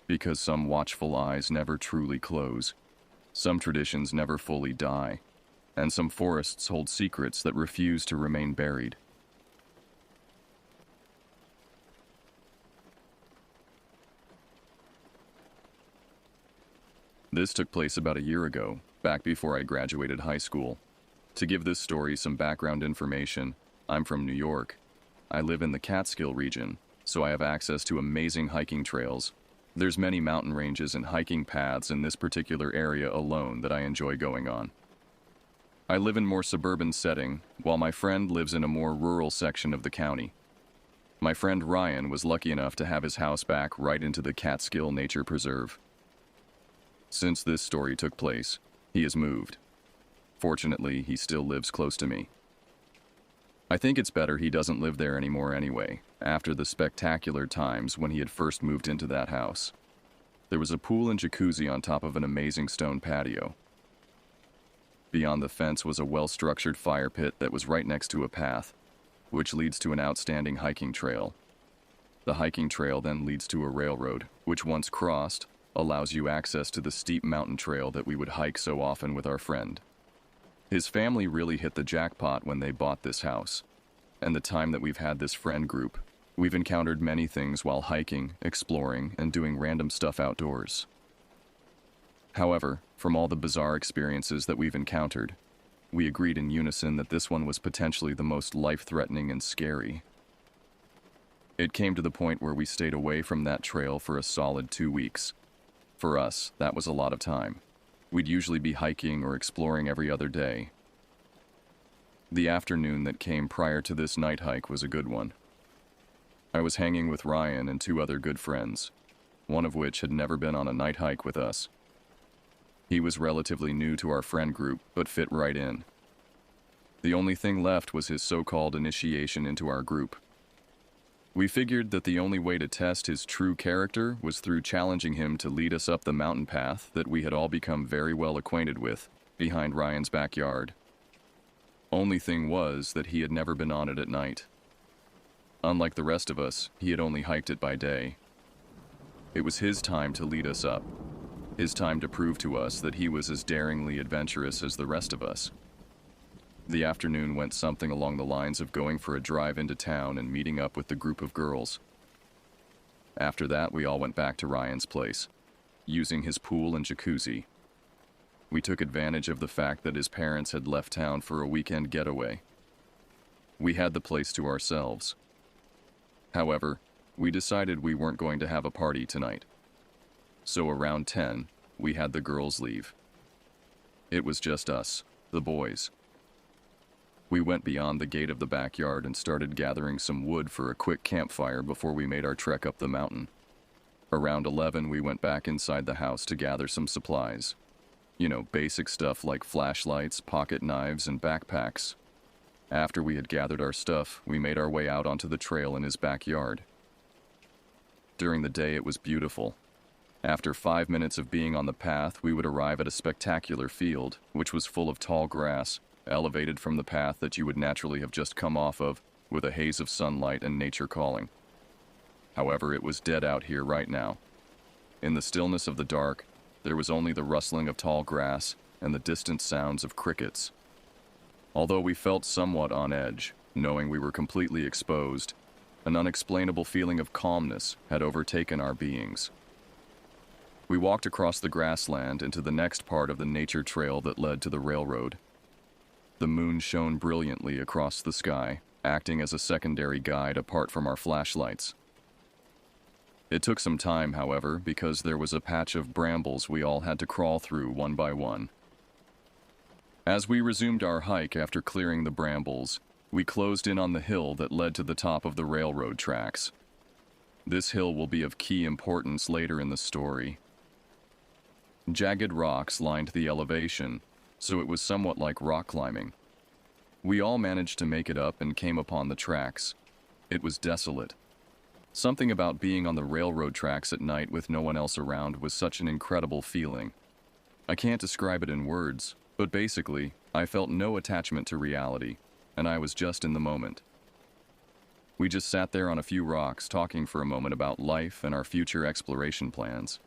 Because some watchful eyes never truly close, some traditions never fully die, and some forests hold secrets that refuse to remain buried. This took place about a year ago, back before I graduated high school. To give this story some background information, I'm from New York. I live in the Catskill region, so I have access to amazing hiking trails. There's many mountain ranges and hiking paths in this particular area alone that I enjoy going on. I live in more suburban setting, while my friend lives in a more rural section of the county. My friend Ryan was lucky enough to have his house back right into the Catskill Nature Preserve. Since this story took place, he has moved. Fortunately, he still lives close to me. I think it's better he doesn't live there anymore anyway, after the spectacular times when he had first moved into that house. There was a pool and jacuzzi on top of an amazing stone patio. Beyond the fence was a well-structured fire pit that was right next to a path, which leads to an outstanding hiking trail. The hiking trail then leads to a railroad, which once crossed, allows you access to the steep mountain trail that we would hike so often with our friend. His family really hit the jackpot when they bought this house, and the time that we've had this friend group, we've encountered many things while hiking, exploring, and doing random stuff outdoors. However, from all the bizarre experiences that we've encountered, we agreed in unison that this one was potentially the most life-threatening and scary. It came to the point where we stayed away from that trail for a solid 2 weeks. For us, that was a lot of time. We'd usually be hiking or exploring every other day. The afternoon that came prior to this night hike was a good one. I was hanging with Ryan and 2 other good friends, one of which had never been on a night hike with us. He was relatively new to our friend group, but fit right in. The only thing left was his so-called initiation into our group. We figured that the only way to test his true character was through challenging him to lead us up the mountain path that we had all become very well acquainted with, behind Ryan's backyard. Only thing was that he had never been on it at night. Unlike the rest of us, he had only hiked it by day. It was his time to lead us up. His time to prove to us that he was as daringly adventurous as the rest of us. The afternoon went something along the lines of going for a drive into town and meeting up with the group of girls. After that, we all went back to Ryan's place, using his pool and jacuzzi. We took advantage of the fact that his parents had left town for a weekend getaway. We had the place to ourselves. However, we decided we weren't going to have a party tonight. So around 10, we had the girls leave. It was just us, the boys. We went beyond the gate of the backyard and started gathering some wood for a quick campfire before we made our trek up the mountain. Around 11, we went back inside the house to gather some supplies. Basic stuff like flashlights, pocket knives, and backpacks. After we had gathered our stuff, we made our way out onto the trail in his backyard. During the day, it was beautiful. After 5 minutes of being on the path, we would arrive at a spectacular field, which was full of tall grass, elevated from the path that you would naturally have just come off of, with a haze of sunlight and nature calling. However, it was dead out here right now. In the stillness of the dark, there was only the rustling of tall grass and the distant sounds of crickets. Although we felt somewhat on edge, knowing we were completely exposed, an unexplainable feeling of calmness had overtaken our beings. We walked across the grassland into the next part of the nature trail that led to the railroad. The moon shone brilliantly across the sky, acting as a secondary guide apart from our flashlights. It took some time, however, because there was a patch of brambles we all had to crawl through one by one. As we resumed our hike after clearing the brambles, we closed in on the hill that led to the top of the railroad tracks. This hill will be of key importance later in the story. Jagged rocks lined the elevation, so it was somewhat like rock climbing. We all managed to make it up and came upon the tracks. It was desolate. Something about being on the railroad tracks at night with no one else around was such an incredible feeling. I can't describe it in words, but basically, I felt no attachment to reality, and I was just in the moment. We just sat there on a few rocks talking for a moment about life and our future exploration plans.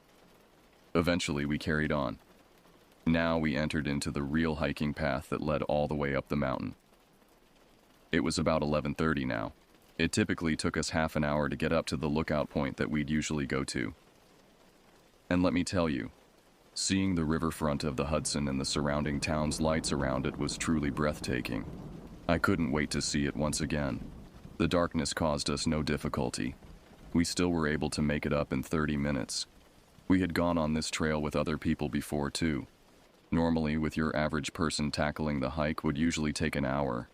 Eventually, we carried on. Now we entered into the real hiking path that led all the way up the mountain. It was about 11:30 now. It typically took us half an hour to get up to the lookout point that we'd usually go to. And let me tell you, seeing the riverfront of the Hudson and the surrounding town's lights around it was truly breathtaking. I couldn't wait to see it once again. The darkness caused us no difficulty. We still were able to make it up in 30 minutes. We had gone on this trail with other people before too. Normally, with your average person tackling the hike would usually take an hour.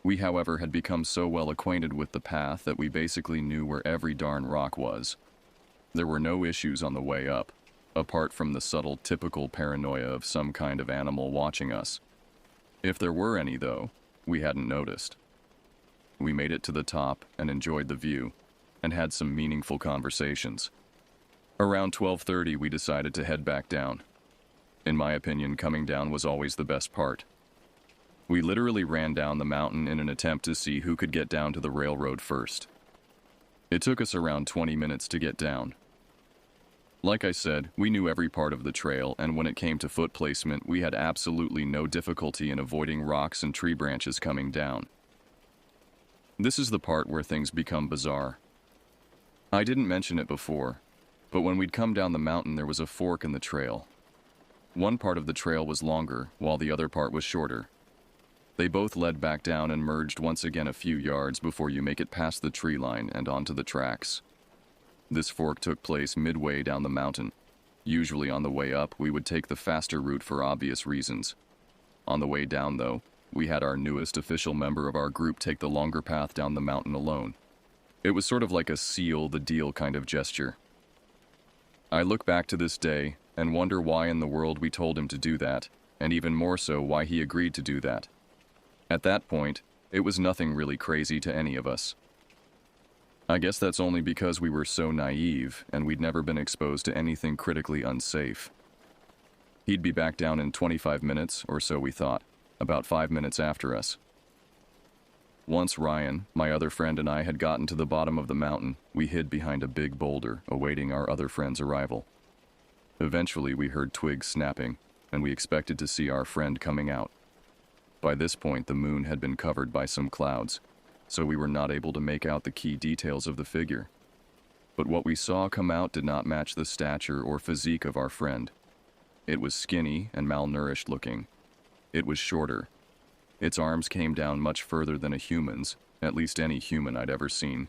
We, however, had become so well acquainted with the path that we basically knew where every darn rock was. There were no issues on the way up, apart from the subtle typical paranoia of some kind of animal watching us. If there were any, though, we hadn't noticed. We made it to the top and enjoyed the view, and had some meaningful conversations. Around 12:30 we decided to head back down. In my opinion, coming down was always the best part. We literally ran down the mountain in an attempt to see who could get down to the railroad first. It took us around 20 minutes to get down. Like I said, we knew every part of the trail, and when it came to foot placement, we had absolutely no difficulty in avoiding rocks and tree branches coming down. This is the part where things become bizarre. I didn't mention it before, but when we'd come down the mountain there was a fork in the trail. One part of the trail was longer, while the other part was shorter. They both led back down and merged once again a few yards before you make it past the tree line and onto the tracks. This fork took place midway down the mountain. Usually on the way up, we would take the faster route for obvious reasons. On the way down, though, we had our newest official member of our group take the longer path down the mountain alone. It was sort of like a seal the deal kind of gesture. I look back to this day and wonder why in the world we told him to do that, and even more so why he agreed to do that. At that point, it was nothing really crazy to any of us. I guess that's only because we were so naive and we'd never been exposed to anything critically unsafe. He'd be back down in 25 minutes, or so we thought, about 5 minutes after us. Once Ryan, my other friend, and I had gotten to the bottom of the mountain, we hid behind a big boulder, awaiting our other friend's arrival. Eventually, we heard twigs snapping, and we expected to see our friend coming out. By this point, the moon had been covered by some clouds, so we were not able to make out the key details of the figure. But what we saw come out did not match the stature or physique of our friend. It was skinny and malnourished looking. It was shorter. Its arms came down much further than a human's, at least any human I'd ever seen,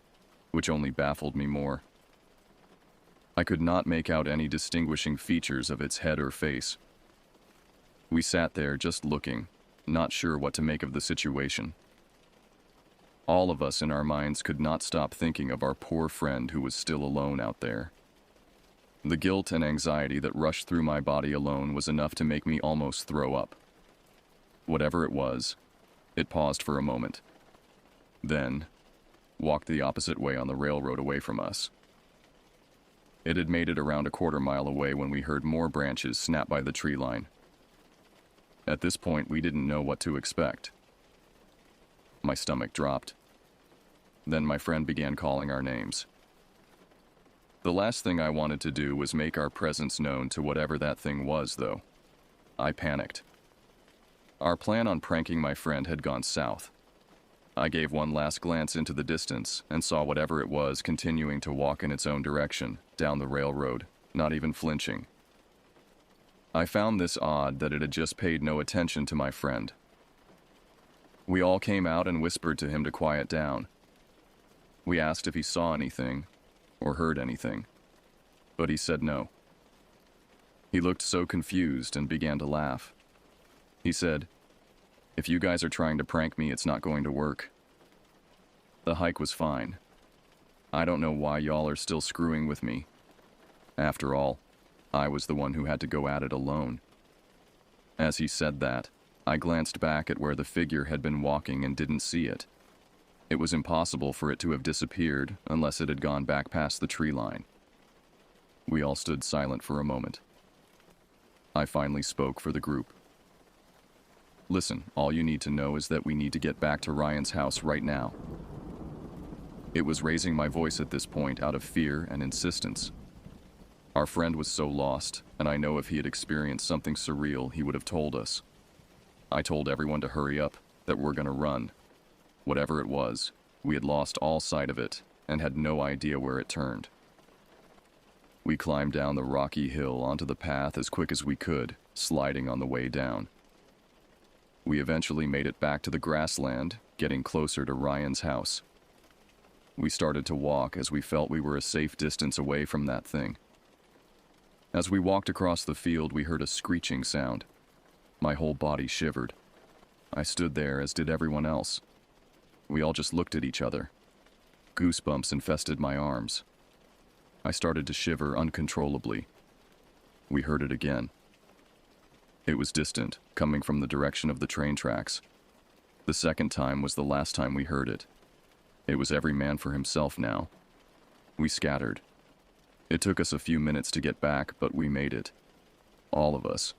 which only baffled me more. I could not make out any distinguishing features of its head or face. We sat there just looking, not sure what to make of the situation. All of us in our minds could not stop thinking of our poor friend who was still alone out there. The guilt and anxiety that rushed through my body alone was enough to make me almost throw up. Whatever it was, it paused for a moment. Then, walked the opposite way on the railroad away from us. It had made it around a quarter mile away when we heard more branches snap by the tree line. At this point, we didn't know what to expect. My stomach dropped. Then my friend began calling our names. The last thing I wanted to do was make our presence known to whatever that thing was, though. I panicked. Our plan on pranking my friend had gone south. I gave one last glance into the distance and saw whatever it was continuing to walk in its own direction, down the railroad, not even flinching. I found this odd that it had just paid no attention to my friend. We all came out and whispered to him to quiet down. We asked if he saw anything or heard anything, but he said no. He looked so confused and began to laugh. He said, "If you guys are trying to prank me, it's not going to work." The hike was fine. I don't know why y'all are still screwing with me. After all, I was the one who had to go at it alone. As he said that, I glanced back at where the figure had been walking and didn't see it. It was impossible for it to have disappeared unless it had gone back past the tree line. We all stood silent for a moment. I finally spoke for the group. "Listen, all you need to know is that we need to get back to Ryan's house right now." It was raising my voice at this point out of fear and insistence. Our friend was so lost, and I know if he had experienced something surreal, he would have told us. I told everyone to hurry up, that we're gonna run. Whatever it was, we had lost all sight of it and had no idea where it turned. We climbed down the rocky hill onto the path as quick as we could, sliding on the way down. We eventually made it back to the grassland, getting closer to Ryan's house. We started to walk as we felt we were a safe distance away from that thing. As we walked across the field, we heard a screeching sound. My whole body shivered. I stood there, as did everyone else. We all just looked at each other. Goosebumps infested my arms. I started to shiver uncontrollably. We heard it again. It was distant, coming from the direction of the train tracks. The second time was the last time we heard it. It was every man for himself now. We scattered. It took us a few minutes to get back, but we made it. All of us.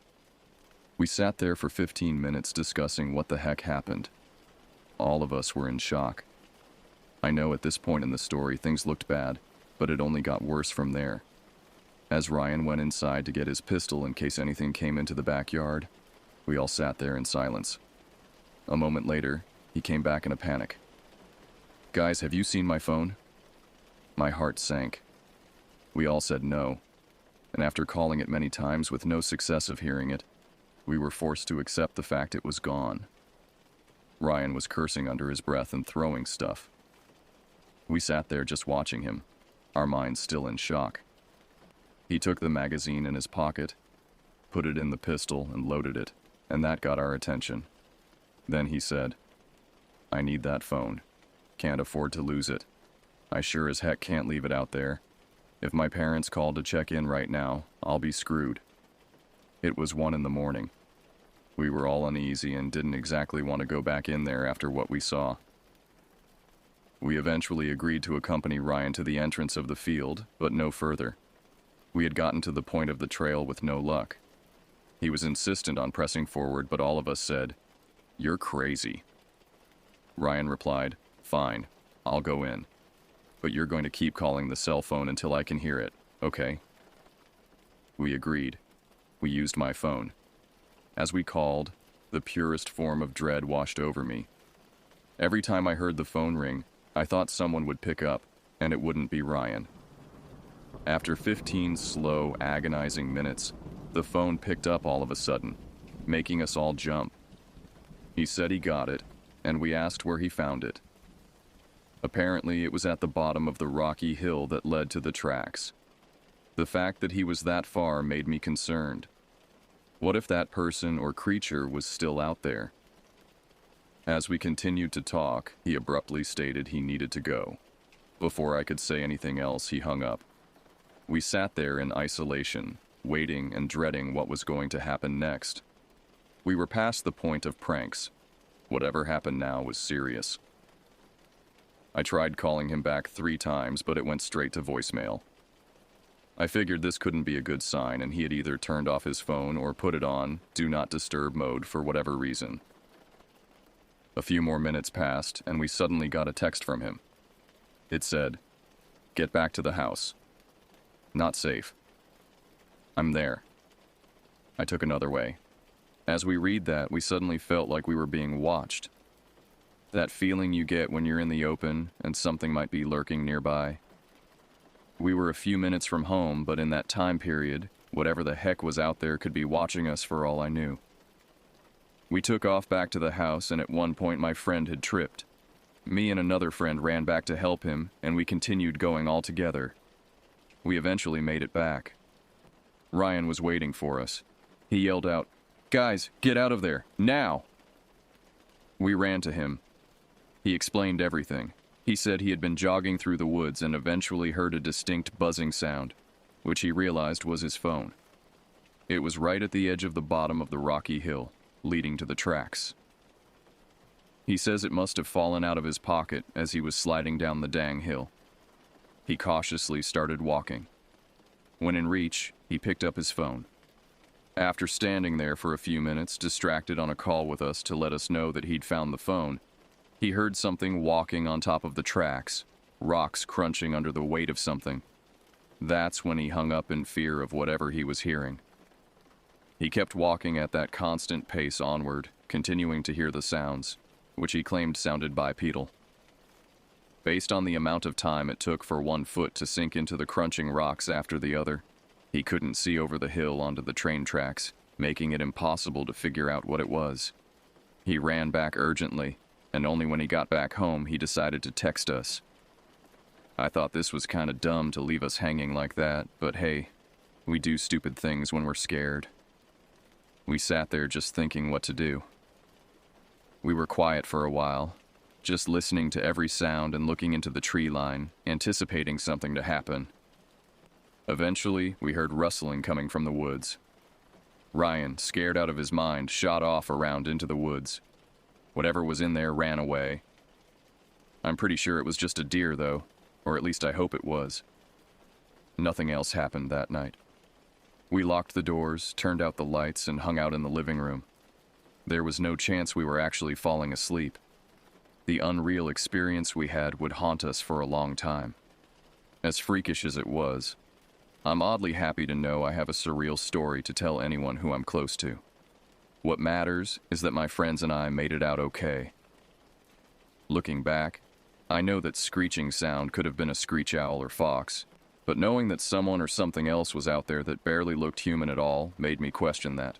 We sat there for 15 minutes discussing what the heck happened. All of us were in shock. I know at this point in the story things looked bad, but it only got worse from there. As Ryan went inside to get his pistol in case anything came into the backyard, we all sat there in silence. A moment later, he came back in a panic. "Guys, have you seen my phone?" My heart sank. We all said no, and after calling it many times with no success of hearing it, we were forced to accept the fact it was gone. Ryan was cursing under his breath and throwing stuff. We sat there just watching him, our minds still in shock. He took the magazine in his pocket, put it in the pistol, and loaded it, and that got our attention. Then he said, "I need that phone. Can't afford to lose it. I sure as heck can't leave it out there. If my parents called to check in right now, I'll be screwed." It was 1 a.m. We were all uneasy and didn't exactly want to go back in there after what we saw. We eventually agreed to accompany Ryan to the entrance of the field, but no further. We had gotten to the point of the trail with no luck. He was insistent on pressing forward, but all of us said, "You're crazy." Ryan replied, "Fine, I'll go in. But you're going to keep calling the cell phone until I can hear it, okay?" We agreed. We used my phone. As we called, the purest form of dread washed over me. Every time I heard the phone ring, I thought someone would pick up, and it wouldn't be Ryan. After 15 slow, agonizing minutes, the phone picked up all of a sudden, making us all jump. He said he got it, and we asked where he found it. Apparently, it was at the bottom of the rocky hill that led to the tracks. The fact that he was that far made me concerned. What if that person or creature was still out there? As we continued to talk, he abruptly stated he needed to go. Before I could say anything else, he hung up. We sat there in isolation, waiting and dreading what was going to happen next. We were past the point of pranks. Whatever happened now was serious. I tried calling him back 3 times, but it went straight to voicemail. I figured this couldn't be a good sign, and he had either turned off his phone or put it on Do Not Disturb mode for whatever reason. A few more minutes passed, and we suddenly got a text from him. It said, "Get back to the house. Not safe. I'm there." I took another way. As we read that, we suddenly felt like we were being watched. That feeling you get when you're in the open and something might be lurking nearby. We were a few minutes from home, but in that time period, whatever the heck was out there could be watching us for all I knew. We took off back to the house, and at one point my friend had tripped. Me and another friend ran back to help him, and we continued going all together. We eventually made it back. Ryan was waiting for us. He yelled out, "Guys, get out of there, now!" We ran to him. He explained everything. He said he had been jogging through the woods and eventually heard a distinct buzzing sound, which he realized was his phone. It was right at the edge of the bottom of the rocky hill, leading to the tracks. He says it must have fallen out of his pocket as he was sliding down the dang hill. He cautiously started walking. When in reach, he picked up his phone. After standing there for a few minutes, distracted on a call with us to let us know that he'd found the phone, he heard something walking on top of the tracks, rocks crunching under the weight of something. That's when he hung up in fear of whatever he was hearing. He kept walking at that constant pace onward, continuing to hear the sounds, which he claimed sounded bipedal. Based on the amount of time it took for one foot to sink into the crunching rocks after the other, he couldn't see over the hill onto the train tracks, making it impossible to figure out what it was. He ran back urgently, and only when he got back home he decided to text us. I thought this was kinda dumb to leave us hanging like that, but hey, we do stupid things when we're scared. We sat there just thinking what to do. We were quiet for a while, just listening to every sound and looking into the tree line, anticipating something to happen. Eventually, we heard rustling coming from the woods. Ryan, scared out of his mind, shot off around into the woods. Whatever was in there ran away. I'm pretty sure it was just a deer, though, or at least I hope it was. Nothing else happened that night. We locked the doors, turned out the lights, and hung out in the living room. There was no chance we were actually falling asleep. The unreal experience we had would haunt us for a long time. As freakish as it was, I'm oddly happy to know I have a surreal story to tell anyone who I'm close to. What matters is that my friends and I made it out okay. Looking back, I know that screeching sound could have been a screech owl or fox, but knowing that someone or something else was out there that barely looked human at all made me question that.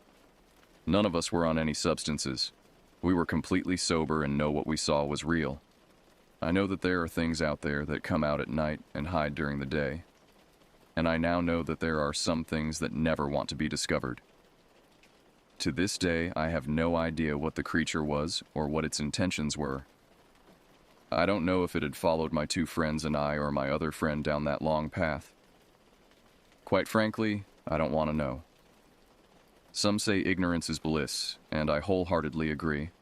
None of us were on any substances. We were completely sober and know what we saw was real. I know that there are things out there that come out at night and hide during the day. And I now know that there are some things that never want to be discovered. To this day, I have no idea what the creature was or what its intentions were. I don't know if it had followed my two friends and I or my other friend down that long path. Quite frankly, I don't want to know. Some say ignorance is bliss, and I wholeheartedly agree.